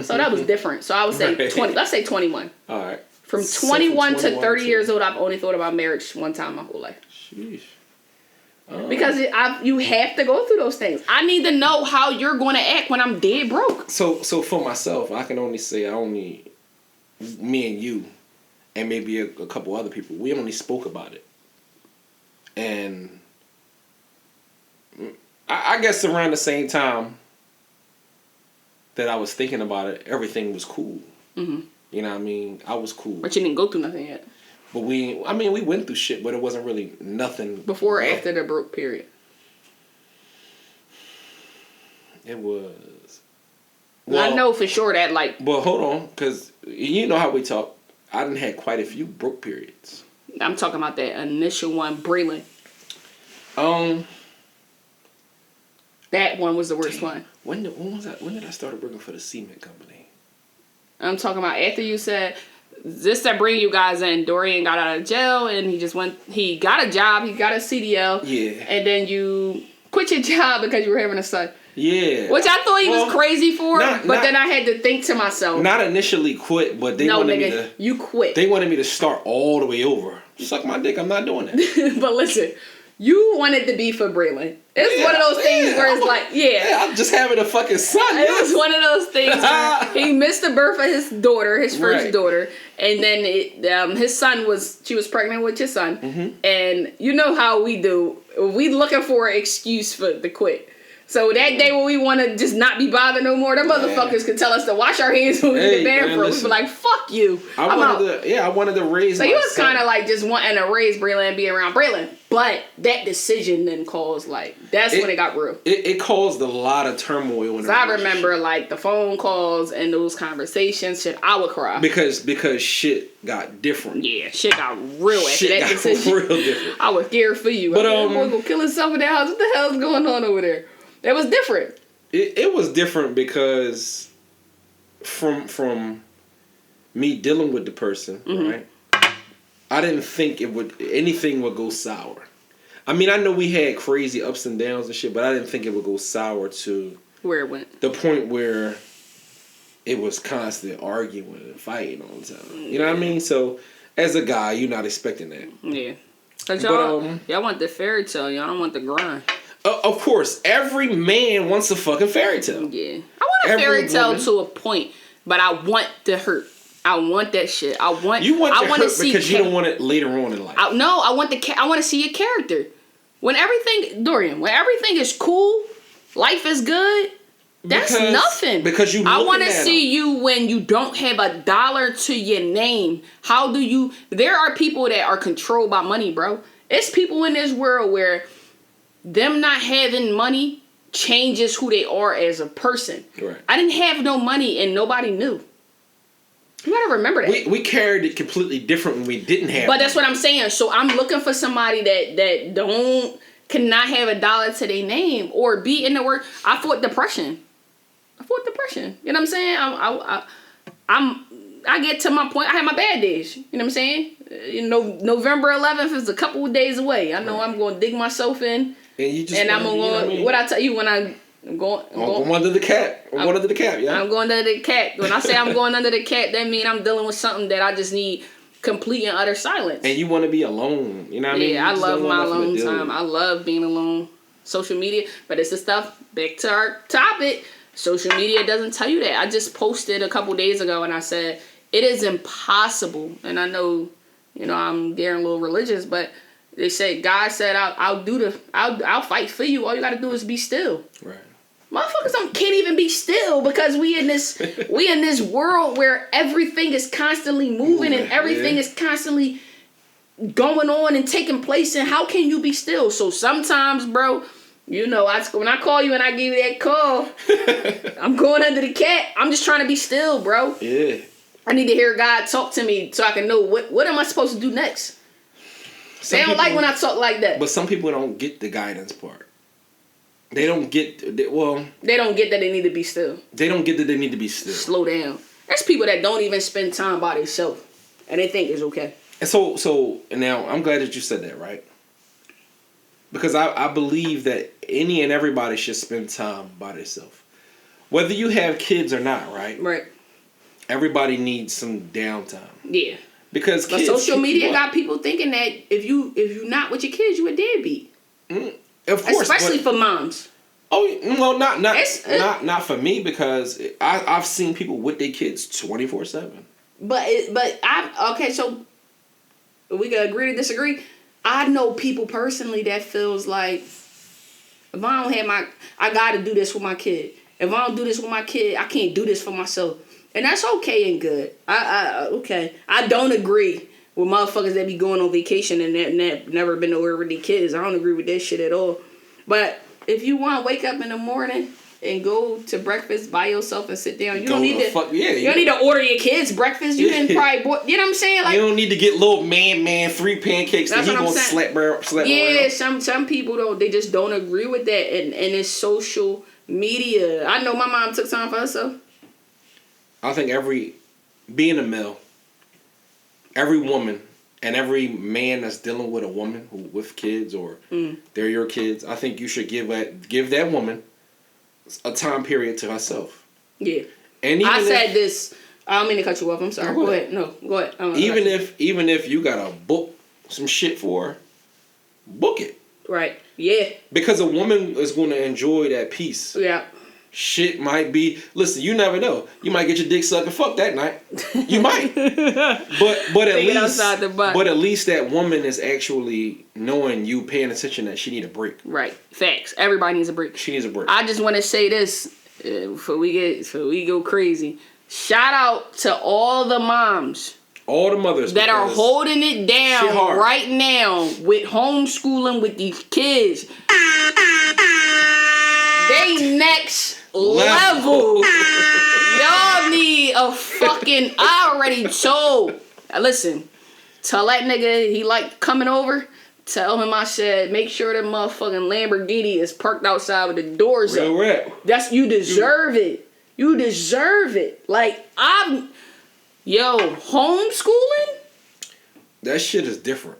So that was different. So I would say Right. 20. Let's say 21. All right. From So 21 to 21 30 years old, I've only thought about marriage one time my whole life. Sheesh. Because you have to go through those things. I need to know how you're going to act when I'm dead broke. So for myself, I can only say me and you, and maybe a couple other people, we only spoke about it. And I guess around the same time that I was thinking about it, everything was cool. Mm-hmm. You know what I mean? I was cool. But you didn't go through nothing yet. But we went through shit, but it wasn't really nothing. Before or after the broke period? It was. I know for sure that, like... But hold on, because you know how we talk. I done had quite a few broke periods. I'm talking about that initial one, Braylon. That one was the worst one. When was that? When did I start working for the cement company? I'm talking about after you said... This that bring you guys in. Dorian got out of jail and he got a job, he got a CDL. Yeah. And then you quit your job because you were having a son. Yeah. Which I thought he was crazy for, but not- then I had to think to myself. Not initially quit, but they wanted me to. You quit. They wanted me to start all the way over. Suck my dick. I'm not doing that. But listen, you wanted to be for Braylon. It's one of those things where it's like, I'm just having a fucking son. It was one of those things where he missed the birth of his daughter, his first Right. daughter, and then his son she was pregnant with your son, and you know how we do. We looking for an excuse to quit. So that day when we want to just not be bothered no more, them motherfuckers could tell us to wash our hands when we in the bathroom. We be like, fuck you. I'm out. I wanted to raise So my you was son. kind of like just wanting to raise Braylon and be around Braylon. But that decision then caused that's when it got real. It caused a lot of turmoil in the I relationship. remember like the phone calls and those conversations, shit, I would cry. Because shit got different. Yeah, shit got real after Shit that got decision. real different. I was scared for you. But, That boy gonna kill himself in the house. What the hell's going on over there? It was different. It was different because from me dealing with the person, right? I didn't think anything would go sour. I mean, I know we had crazy ups and downs and shit, but I didn't think it would go sour to Where it went. the point where it was constant arguing and fighting all the time. You know what I mean? So as a guy, you're not expecting that. Yeah. Cause But, y'all want the fairy tale. Y'all don't want the grind. Of course, every man wants a fucking fairy tale. Yeah. I want a Every fairy tale woman. to a point, but I want the hurt. I want that shit. You want the wanna hurt because you don't want it later on in life. I want I want to see your character. When everything is cool, life is good. That's Because- nothing. because you I looking want to at see you when you don't have $1 to your name. How do you? There are people that are controlled by money, bro. It's people in this world where them not having money changes who they are as a person. Right. I didn't have no money and nobody knew. You gotta remember that. We carried it completely different when we didn't have. But that's what I'm saying. So I'm looking for somebody that cannot have $1 to their name or be in the work. I fought depression. You know what I'm saying? I get to my point. I have my bad days. You know what I'm saying? November 11th is a couple of days away. I know I'm going to dig myself in. And you just I'm going to, what I tell you when I'm going under the cap. I'm going under the cap, yeah. I'm going under the cap. When I say I'm going under the cap, that means I'm dealing with something that I just need complete and utter silence. And you want to be alone. You know what I mean? Yeah, I You just love don't my want nothing to alone deal time. with. I love being alone. Social media, but it's the stuff, back to our topic, social media doesn't tell you that. I just posted a couple days ago and I said, it is impossible. And I know, I'm getting a little religious, but they say, God said, I'll fight for you. All you got to do is be still. Right. Motherfuckers can't even be still because we in this world where everything is constantly moving and everything is constantly going on and taking place. And how can you be still? So sometimes, bro, when I call you and I give you that call, I'm going under the cat. I'm just trying to be still, bro. Yeah. I need to hear God talk to me so I can know what am I supposed to do next. They don't like when I talk like that. But some people don't get the guidance part. They don't get, they don't get that they need to be still. They don't get that they need to be still. Slow down. There's people that don't even spend time by themselves and they think it's okay. And so now I'm glad that you said that, right? Because I believe that any and everybody should spend time by themselves. whether you have kids or not, right? Right. Everybody needs some downtime. Yeah. Because But kids social keep media you up. got people thinking that if you not with your kids, you a deadbeat. Of course, Especially but, for moms. oh well, not for me because I've seen people with their kids 24/7. So we can agree to disagree. I know people personally that feels like if I don't have I gotta do this with my kid. If I don't do this with my kid, I can't do this for myself. And that's okay and good. Okay. I don't agree with motherfuckers that be going on vacation and that never been nowhere with their kids. I don't agree with that shit at all. But if you want to wake up in the morning and go to breakfast by yourself and sit down, you don't need to. You don't need to order your kids breakfast. You didn't probably. You know what I'm saying? Like, you don't need to get little man 3 pancakes that he gonna slap yeah, around. some people don't. They just don't agree with that, and it's social media. I know my mom took time for herself. I think being a male, every woman and every man that's dealing with a woman with kids or they're your kids, I think you should give that woman a time period to herself. Yeah. And even said this. I don't mean to cut you off. I'm sorry. Go ahead. No, go ahead. Even if you gotta book some shit for her, book it. Right. Yeah. Because a woman is going to enjoy that peace. Yeah. Shit might be. Listen, you never know. You might get your dick sucked and fuck that night. You might. But at least that woman is actually knowing you, paying attention that she need a break. Right. Facts. Everybody needs a break. She needs a break. I just want to say this before we go crazy. Shout out to all the moms. All the mothers that are holding it down right now with homeschooling with these kids. They next level. Y'all need a fucking. I already told. Listen, tell that nigga he like coming over. Tell him I said make sure that motherfucking Lamborghini is parked outside with the doors up. Rap. You deserve it. You deserve it. Like homeschooling. That shit is different.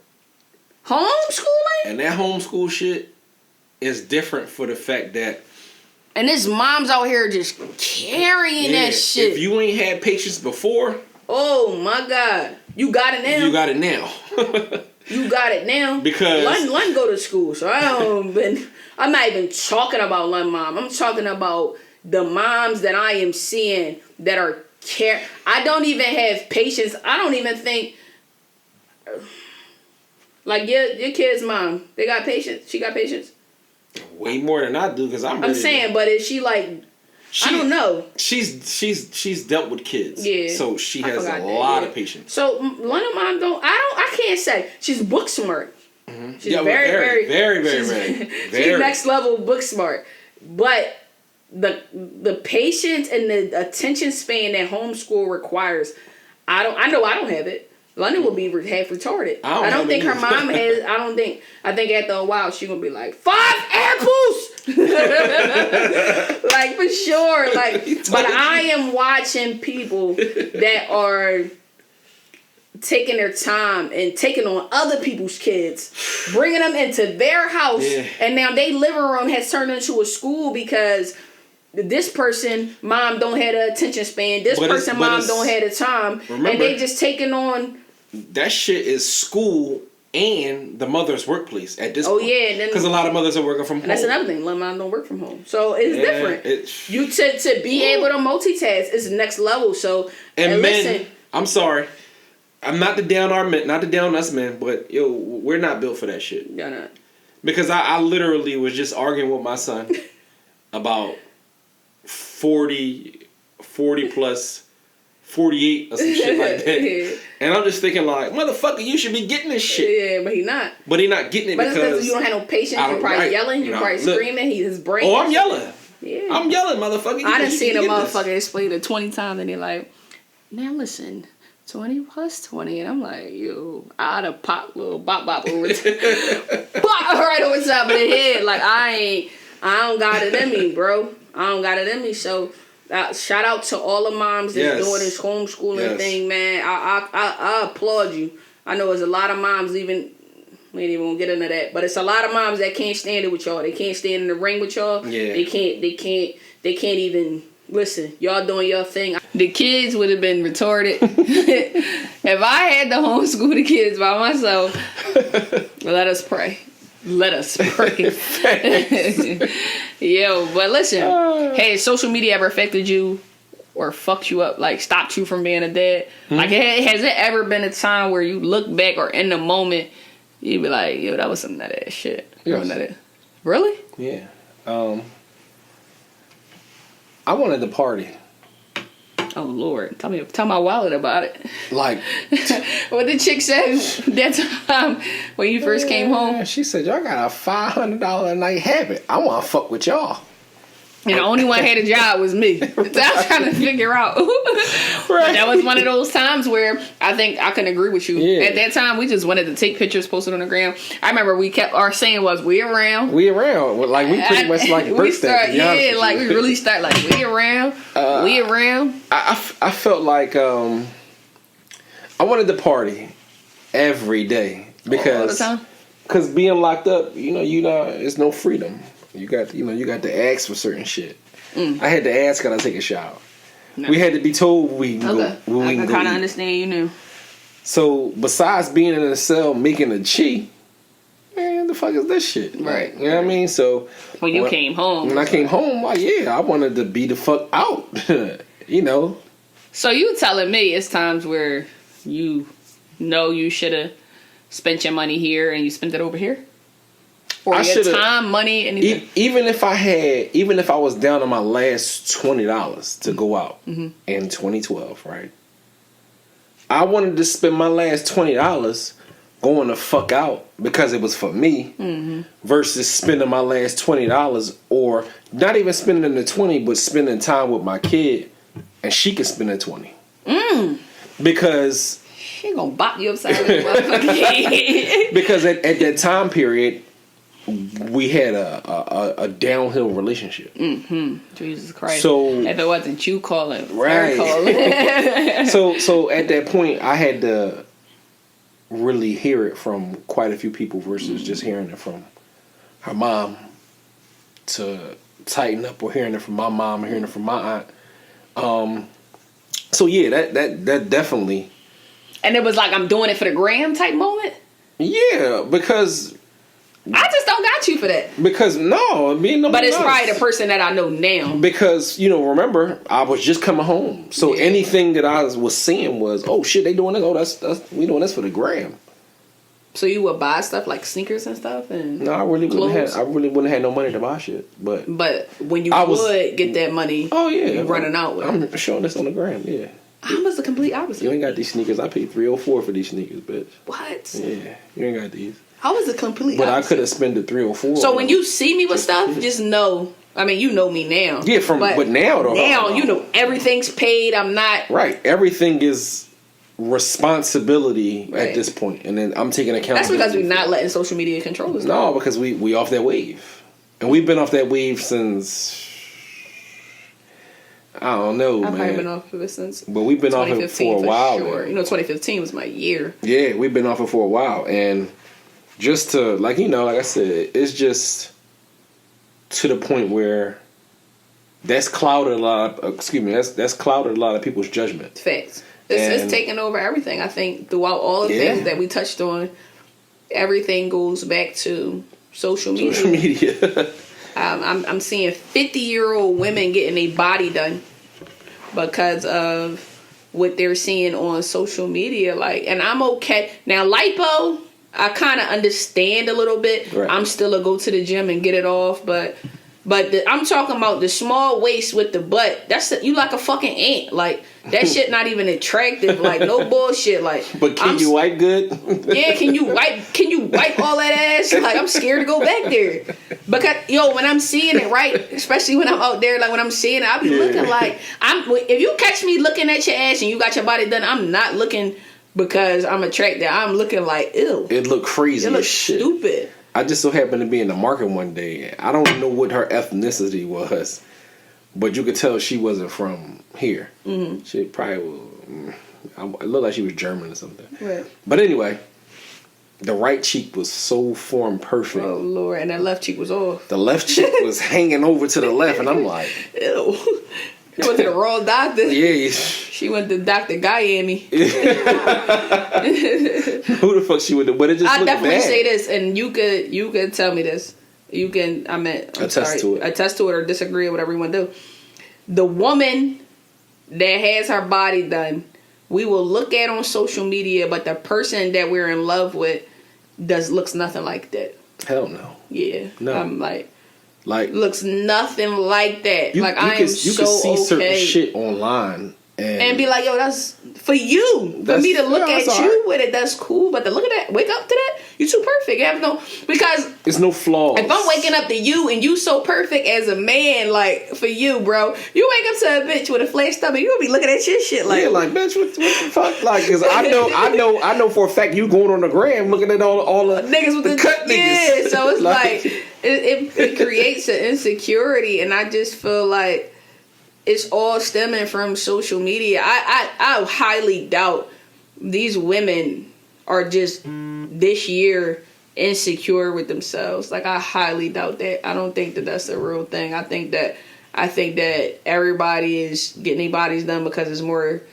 Homeschooling. And that homeschool shit is different for the fact that. And this mom's out here just carrying that shit. If you ain't had patience before. Oh my God. You got it now. You got it now. You got it now. Because. Lund go to school. So I'm not even talking about Lund mom. I'm talking about the moms that I am seeing that are I don't even have patience. I don't even think. Like your kid's mom. They got patience. She got patience. Way more than I do because I'm saying, but is she like? I don't know. She's dealt with kids. Yeah. So she has a lot of patience. So London mom I can't say she's book smart. Mm-hmm. She's very. She's next level book smart, but the patience and the attention span that homeschool requires, I don't have it. London will be half retarded. I don't think her mom has. I think after a while she gonna be like 5 apples, like for sure. Like, but I am watching people that are taking their time and taking on other people's kids, bringing them into their house, and now they living room has turned into a school because this person mom don't have the attention span. This person mom don't have the time, and they just taking on. That shit is school and the mother's workplace at this point. Oh yeah, because a lot of mothers are working from home. That's another thing. Mom don't work from home, so it's different. You to be able to multitask is the next level. So and men, listen, I'm sorry, I'm not to down us men, but we're not built for that shit. You're not. Because I literally was just arguing with my son about 40 plus. 48 or some shit like that. Yeah. And I'm just thinking like, motherfucker, you should be getting this shit. Yeah, but he not. But he not getting it because it's because you don't have no patience. You're probably yelling. You're probably screaming. His brain. Oh, I'm yelling. Yeah. I'm yelling, motherfucker. I done seen a motherfucker explain it 20 times and they're like, now listen, 20 plus 20. And I'm like, yo, I'd have popped little bop over right over top of the head. Like, I don't got it in me, bro. I don't got it in me. So, shout out to all the moms that's doing this homeschooling thing, man. I applaud you. I know there's a lot of moms we ain't even gonna get into that, but it's a lot of moms that can't stand it with y'all. They can't stand in the ring with y'all. Yeah. They can't even Listen, y'all doing your thing. The kids would have been retarded if I had to homeschool the kids by myself. Let us pray. Let us pray. Yo, but listen, has social media ever affected you or fucked you up, like stopped you from being a dad? Like, has it ever been a time where you look back or in the moment, you be like, yo, that was some nut ass shit? Yes. Really? Yeah. I wanted to party. Oh Lord, tell my wallet about it. Like, What the chick said that time when you first came home. she said, y'all got a $500 a night habit. I want to fuck with y'all. And the only one had a job was me. So I was trying to figure out. But that was one of those times where I think I can agree with you. Yeah. At that time, we just wanted to take pictures, post it on the gram. I remember we kept our saying was, we around. We around. Like, we pretty much like birthday. We really start like, we around. We around. I felt like I wanted to party every day All the because time? being locked up, it's no freedom. You got to ask for certain shit. I had to ask, can I take a shower? No. We had to be told we can okay. go. I kind of understand you knew. So besides being in a cell making a chi, man, the fuck is this shit? Right. You know what I mean? So When you came home. When I came home, like, yeah, I wanted to be the fuck out. So you telling me it's times where you should have spent your money here and you spent it over here? Or your time, money, anything? Even if I was down to my last $20 to go out in 2012, right? I wanted to spend my last $20 going the fuck out because it was for me versus spending my last $20 or not even spending the 20 but spending time with my kid and she could spend the 20. Because she gonna bop you upside the motherfucking head. Because at that time period we had a downhill relationship. Jesus Christ. So if it wasn't you calling, right. Calling. so at that point I had to really hear it from quite a few people versus just hearing it from her mom to tighten up, or hearing it from my mom or hearing it from my aunt. So yeah, that definitely. And it was like, I'm doing it for the gram type moment? Yeah, because I just don't got you for that. Because no, but it's probably the person that I know now. Because remember, I was just coming home, so anything that I was seeing was, oh shit, they doing this. Oh, that's we doing this for the gram. So you would buy stuff like sneakers and stuff, and no, I really wouldn't have no money to buy shit. But when you would get that money, you running out with. I'm showing this on the gram. Yeah. I was the complete opposite. You ain't got these sneakers. I paid $304 for these sneakers, bitch. What? Yeah, you ain't got these. I was a complete But opposite. I could have spent the $304. So when you see me with stuff, just know. I mean, you know me now. Yeah, but now though. Now you know everything's paid. I'm not right. Everything is responsibility at this point, and then I'm taking account. That's because we're not letting social media control us. No, because we off that wave, and we've been off that wave since. I don't know, I've man. probably been off of it since. But we've been off it for a while. Sure. 2015 was my year. Yeah, we've been off it for a while, and just to like I said, it's just to the point where that's clouded a lot. That's clouded a lot of people's judgment. Facts. It's taken over everything. I think throughout all the things that we touched on, everything goes back to social media. Social media. I'm seeing 50-year-old women getting a body done because of what they're seeing on social media. Like, and I'm okay now. Lipo, I kind of understand a little bit. Right. I'm still a go to the gym and get it off, but I'm talking about the small waist with the butt. You like a fucking ant. Like that shit not even attractive. Like no bullshit. Like, but can you wipe good? Yeah, can you wipe all that ass? Like I'm scared to go back there because when I'm seeing it, right, especially when I'm out there, like when I'm seeing it, I'll be looking like if you catch me looking at your ass and you got your body done, I'm not looking because I'm attracted. I'm looking like ew. It look crazy. It looks stupid. I just so happened to be in the market one day. I don't know what her ethnicity was, but you could tell she wasn't from here. Mm-hmm. She probably was. It looked like she was German or something. Right. But anyway, the right cheek was so form perfect. Oh Lord, and that left cheek was off. The left cheek was hanging over to the left, and I'm like, ew. She went to the wrong doctor. Yeah. She went to Dr. Guyami. Who the fuck she would do? But it just I looked definitely bad. say this, and you could tell me this. You can, Attest to it or disagree or whatever you want to do. The woman that has her body done, we will look at on social media, but the person that we're in love with looks nothing like that. Hell no. Yeah. No. I'm like looks nothing like that. you, like you I can, am you so can see certain okay. shit online And be like, yo, that's for you. For me to look at you with it, that's cool. But to look at that, wake up to that, you too perfect. You have no, because it's no flaws. if I'm waking up to you and you so perfect as a man, like for you, bro, you wake up to a bitch with a flat stomach, you gonna be looking at your shit like, yeah, like bitch, what the fuck? Like, cause I know for a fact you going on the gram looking at all the niggas with the cut niggas. Yeah, so it's like it creates an insecurity, and I just feel like it's all stemming from social media. I highly doubt these women are just this year insecure with themselves. Like, I highly doubt that. I don't think that that's a real thing. I think that everybody is getting their bodies done because it's more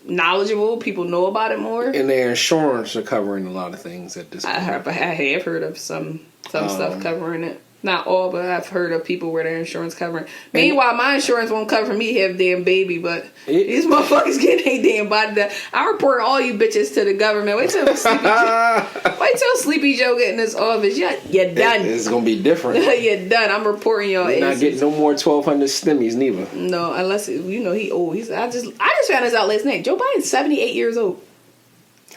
knowledgeable. People know about it more. And their insurance are covering a lot of things at this point. I have heard of some stuff covering it. Not all, but I've heard of people where their insurance covering. Meanwhile, my insurance won't cover me have damn baby, but these motherfuckers getting a damn body done. I report all you bitches to the government. Wait till Sleepy Joe get in this office. You're done. It's gonna be different. You're done. I'm reporting your You're not asses. getting no more 1,200 stimmies neither. No, unless he old. I just found this out last night. Joe Biden's 78 years old.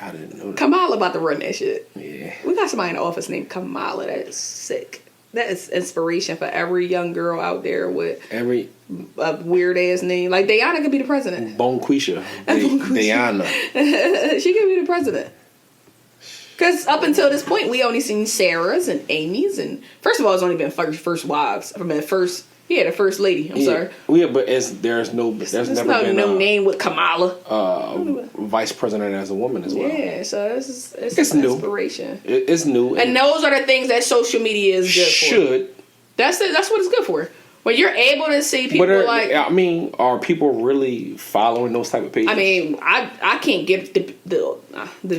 I didn't know that. Kamala about to run that shit. Yeah. We got somebody in the office named Kamala. That is sick. That is inspiration for every young girl out there with Every a weird ass name. Like Diana could be the president. Bonquisha. Diana. She could be the president. Because up until this point, we only seen Sarah's and Amy's, and first of all, it's only been first wives. I mean, the first lady. I'm sorry. Yeah, but there's never been no name with Kamala. Vice president as a woman as well. Yeah, so it's new. inspiration. It's new. And those are the things that social media is good for. That's what it's good for. When you're able to see people are people really following those type of pages? I mean, I can't get the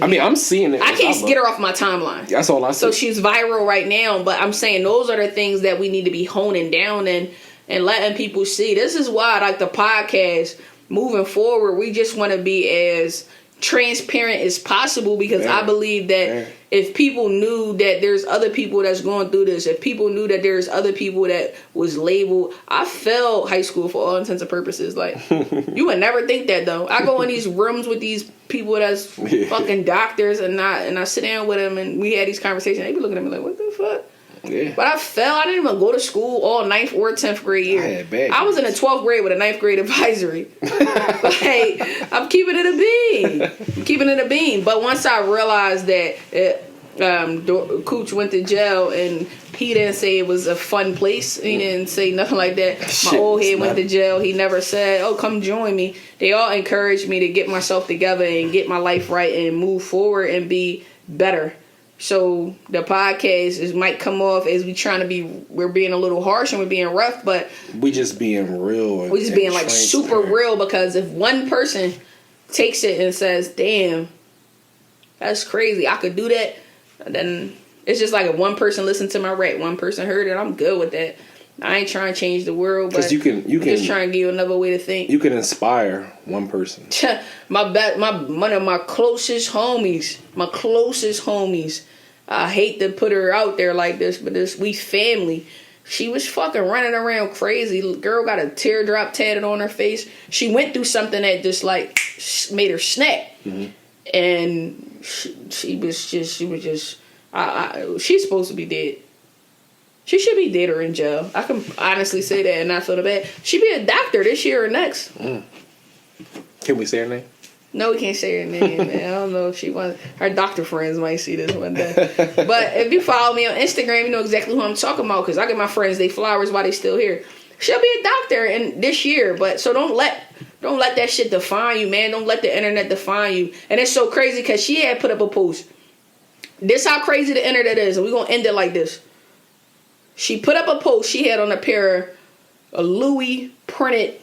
I mean, I'm seeing it. I can't get her off my timeline. That's all I see. So she's viral right now, but I'm saying those are the things that we need to be honing down and letting people see. This is why, like, the podcast moving forward, we just want to be as transparent as possible, because I believe that if people knew that there's other people that's going through this, if people knew that there's other people that was labeled, I failed high school for all intents and purposes. Like, you would never think that, though. I go in these rooms with these people that's fucking doctors, and I sit down with them, and we had these conversations. They be looking at me like, what the fuck? Yeah. But I didn't even go to school all 9th or 10th grade year. I was in the 12th grade with a 9th grade advisory. Like, I'm keeping it a bean. But once I realized that Cooch went to jail, and he didn't say it was a fun place. He didn't say nothing like that. My old head went to jail. He never said, oh, come join me. They all encouraged me to get myself together and get my life right and move forward and be better. So the podcast might come off as we're being a little harsh and we're being rough, but we just being real. We just being like super real, because if one person takes it and says, damn, that's crazy, I could do that, then it's just like if one person listened to my rap, one person heard it, I'm good with that. I ain't trying to change the world, but you can just trying to give you another way to think. You can inspire one person. One of my closest homies. I hate to put her out there like this, but we family. She was fucking running around crazy. Girl got a teardrop tatted on her face. She went through something that just like made her snap, and she was just. She's supposed to be dead. She should be dead or in jail. I can honestly say that and not feel bad. She be a doctor this year or next. Can we say her name? No, we can't say her name, man. I don't know if she wants. Her doctor friends might see this one day. But if you follow me on Instagram, you know exactly who I'm talking about, because I give my friends they flowers while they still here. She'll be a doctor in this year, but so don't let that shit define you, man. Don't let the internet define you. And it's so crazy because she had put up a post. This how crazy the internet is, and we're gonna end it like this. She put up a post. She had on a pair of Louis printed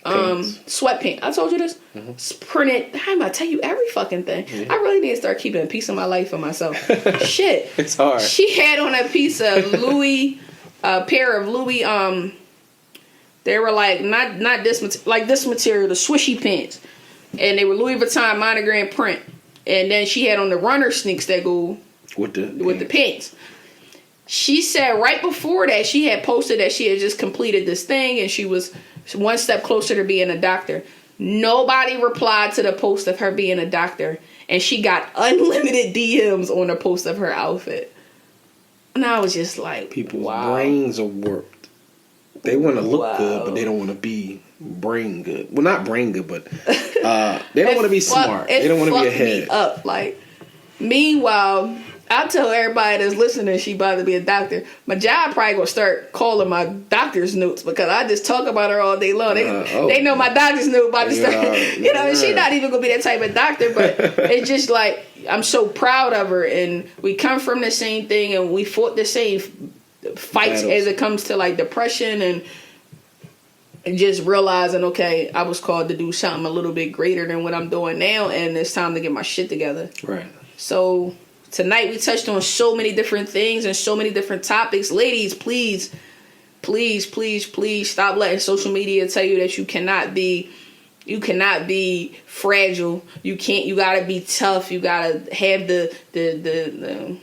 sweatpants. I told you this. It's printed. I'm gonna tell you every fucking thing. I really need to start keeping a piece of my life for myself. Shit, it's hard. She had on a piece of Louis, a pair of Louis. They were like not this like this material, the swishy pants, and they were Louis Vuitton monogram print. And then she had on the runner sneaks that go with the pants. She said right before that she had posted that she had just completed this thing and she was one step closer to being a doctor. Nobody replied to the post of her being a doctor, and she got unlimited DMs on the post of her outfit. And I was just like, people's brains are warped. They want to look good, but they don't want to be brain good. Well, not brain good, but they don't want to be smart. They don't want to be ahead. Me up. Like, meanwhile, I tell everybody that's listening she about to be a doctor. My job probably gonna start calling my doctor's notes because I just talk about her all day long. They know my doctor's note about to start. You know, she's not even gonna be that type of doctor, but it's just like I'm so proud of her, and we come from the same thing, and we fought the same fights as it comes to like depression and just realizing, okay, I was called to do something a little bit greater than what I'm doing now, and it's time to get my shit together. Right. So tonight we touched on so many different things and so many different topics. Ladies, please stop letting social media tell you that you cannot be fragile. You gotta be tough. You gotta have the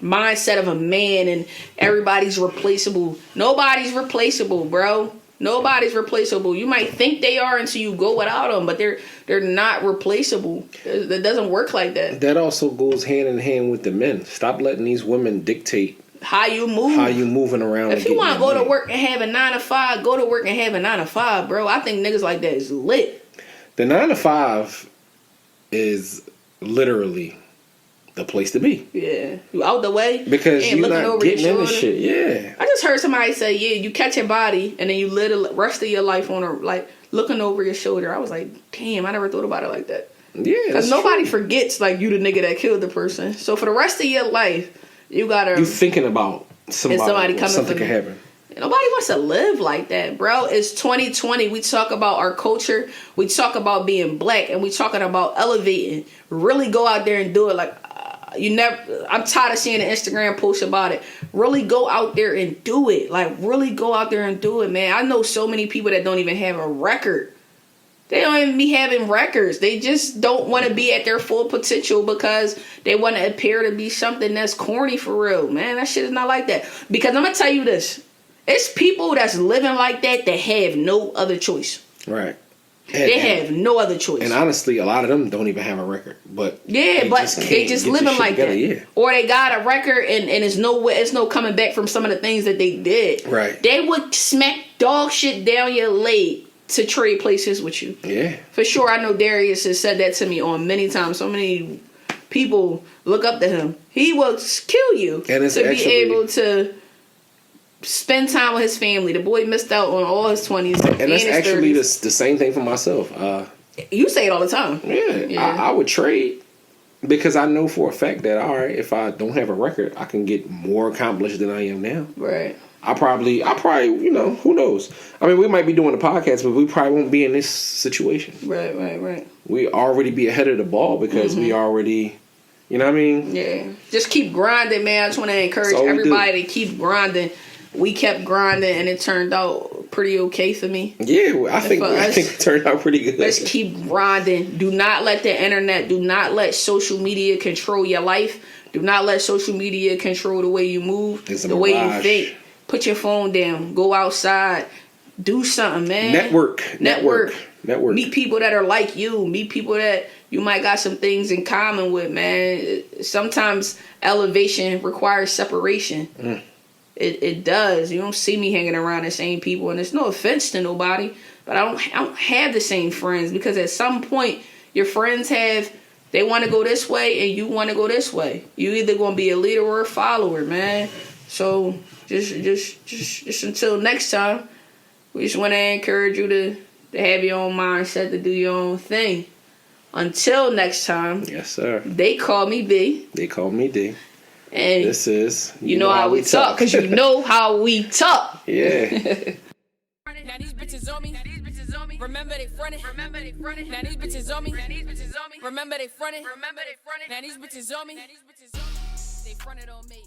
mindset of a man, and everybody's replaceable. Nobody's replaceable, bro. Nobody's replaceable. You might think they are until you go without them, but they're not replaceable. It doesn't work like that. That also goes hand in hand with the men. Stop letting these women dictate how you move. How you moving around. If you want to go to work and have a 9 to 5, go to work and have a 9 to 5, bro. I think niggas like that is lit. The 9 to 5 is literally the place to be. Yeah. You out the way. Because you're not getting into shit. Yeah. I just heard somebody say, yeah, you catch your body and then you live the rest of your life on like looking over your shoulder. I was like, damn, I never thought about it like that. Yeah. Because nobody forgets like you the nigga that killed the person. So for the rest of your life, you gotta. You thinking about somebody coming something can happen. Nobody wants to live like that, bro. It's 2020. We talk about our culture. We talk about being black, and we talking about elevating. Really go out there and do it. Like I'm tired of seeing the Instagram posts about it. Really go out there and do it. Like really go out there and do it, man. I know so many people that don't even have a record. They don't even be having records. They just don't want to be at their full potential because they want to appear to be something that's corny for real, man. That shit is not like that. Because I'm gonna tell you this. It's people that's living like that have no other choice. Right. They have no other choice. And honestly, a lot of them don't even have a record. But yeah, they just living like that. Yeah. Or they got a record and it's no coming back from some of the things that they did. Right. They would smack dog shit down your leg to trade places with you. Yeah. For sure. I know Darius has said that to me on many times. So many people look up to him. He will kill you and it's to be able to spend time with his family. The boy missed out on all his 20s and that's actually the same thing for myself. You say it all the time. Yeah. I would trade because I know for a fact that, all right, if I don't have a record, I can get more accomplished than I am now. Right. I probably, who knows? I mean, we might be doing a podcast, but we probably won't be in this situation. Right. We already be ahead of the ball because we already, you know what I mean? Yeah. Just keep grinding, man. I just want to encourage everybody to keep grinding. We kept grinding, and it turned out pretty okay for me. Yeah, I think it turned out pretty good. Let's keep grinding. Do not let the internet, do not let social media control your life. Do not let social media control the way you move, the way you think. Put your phone down. Go outside. Do something, man. Network. Meet people that are like you. Meet people that you might got some things in common with, man. Sometimes elevation requires separation. It does. You don't see me hanging around the same people, and it's no offense to nobody, but I don't have the same friends because at some point your friends they want to go this way and you want to go this way. You either gonna be a leader or a follower, man. So just until next time, we just want to encourage you to have your own mindset, to do your own thing. Until next time. Yes, sir. They call me B. They call me D. And this is you know how we talk, because you know how we talk. Yeah. Now these bitches on me. on me. Remember they frontin'. Now these bitches on me. Remember they frontin'. Now these bitches on me. They fronted on me.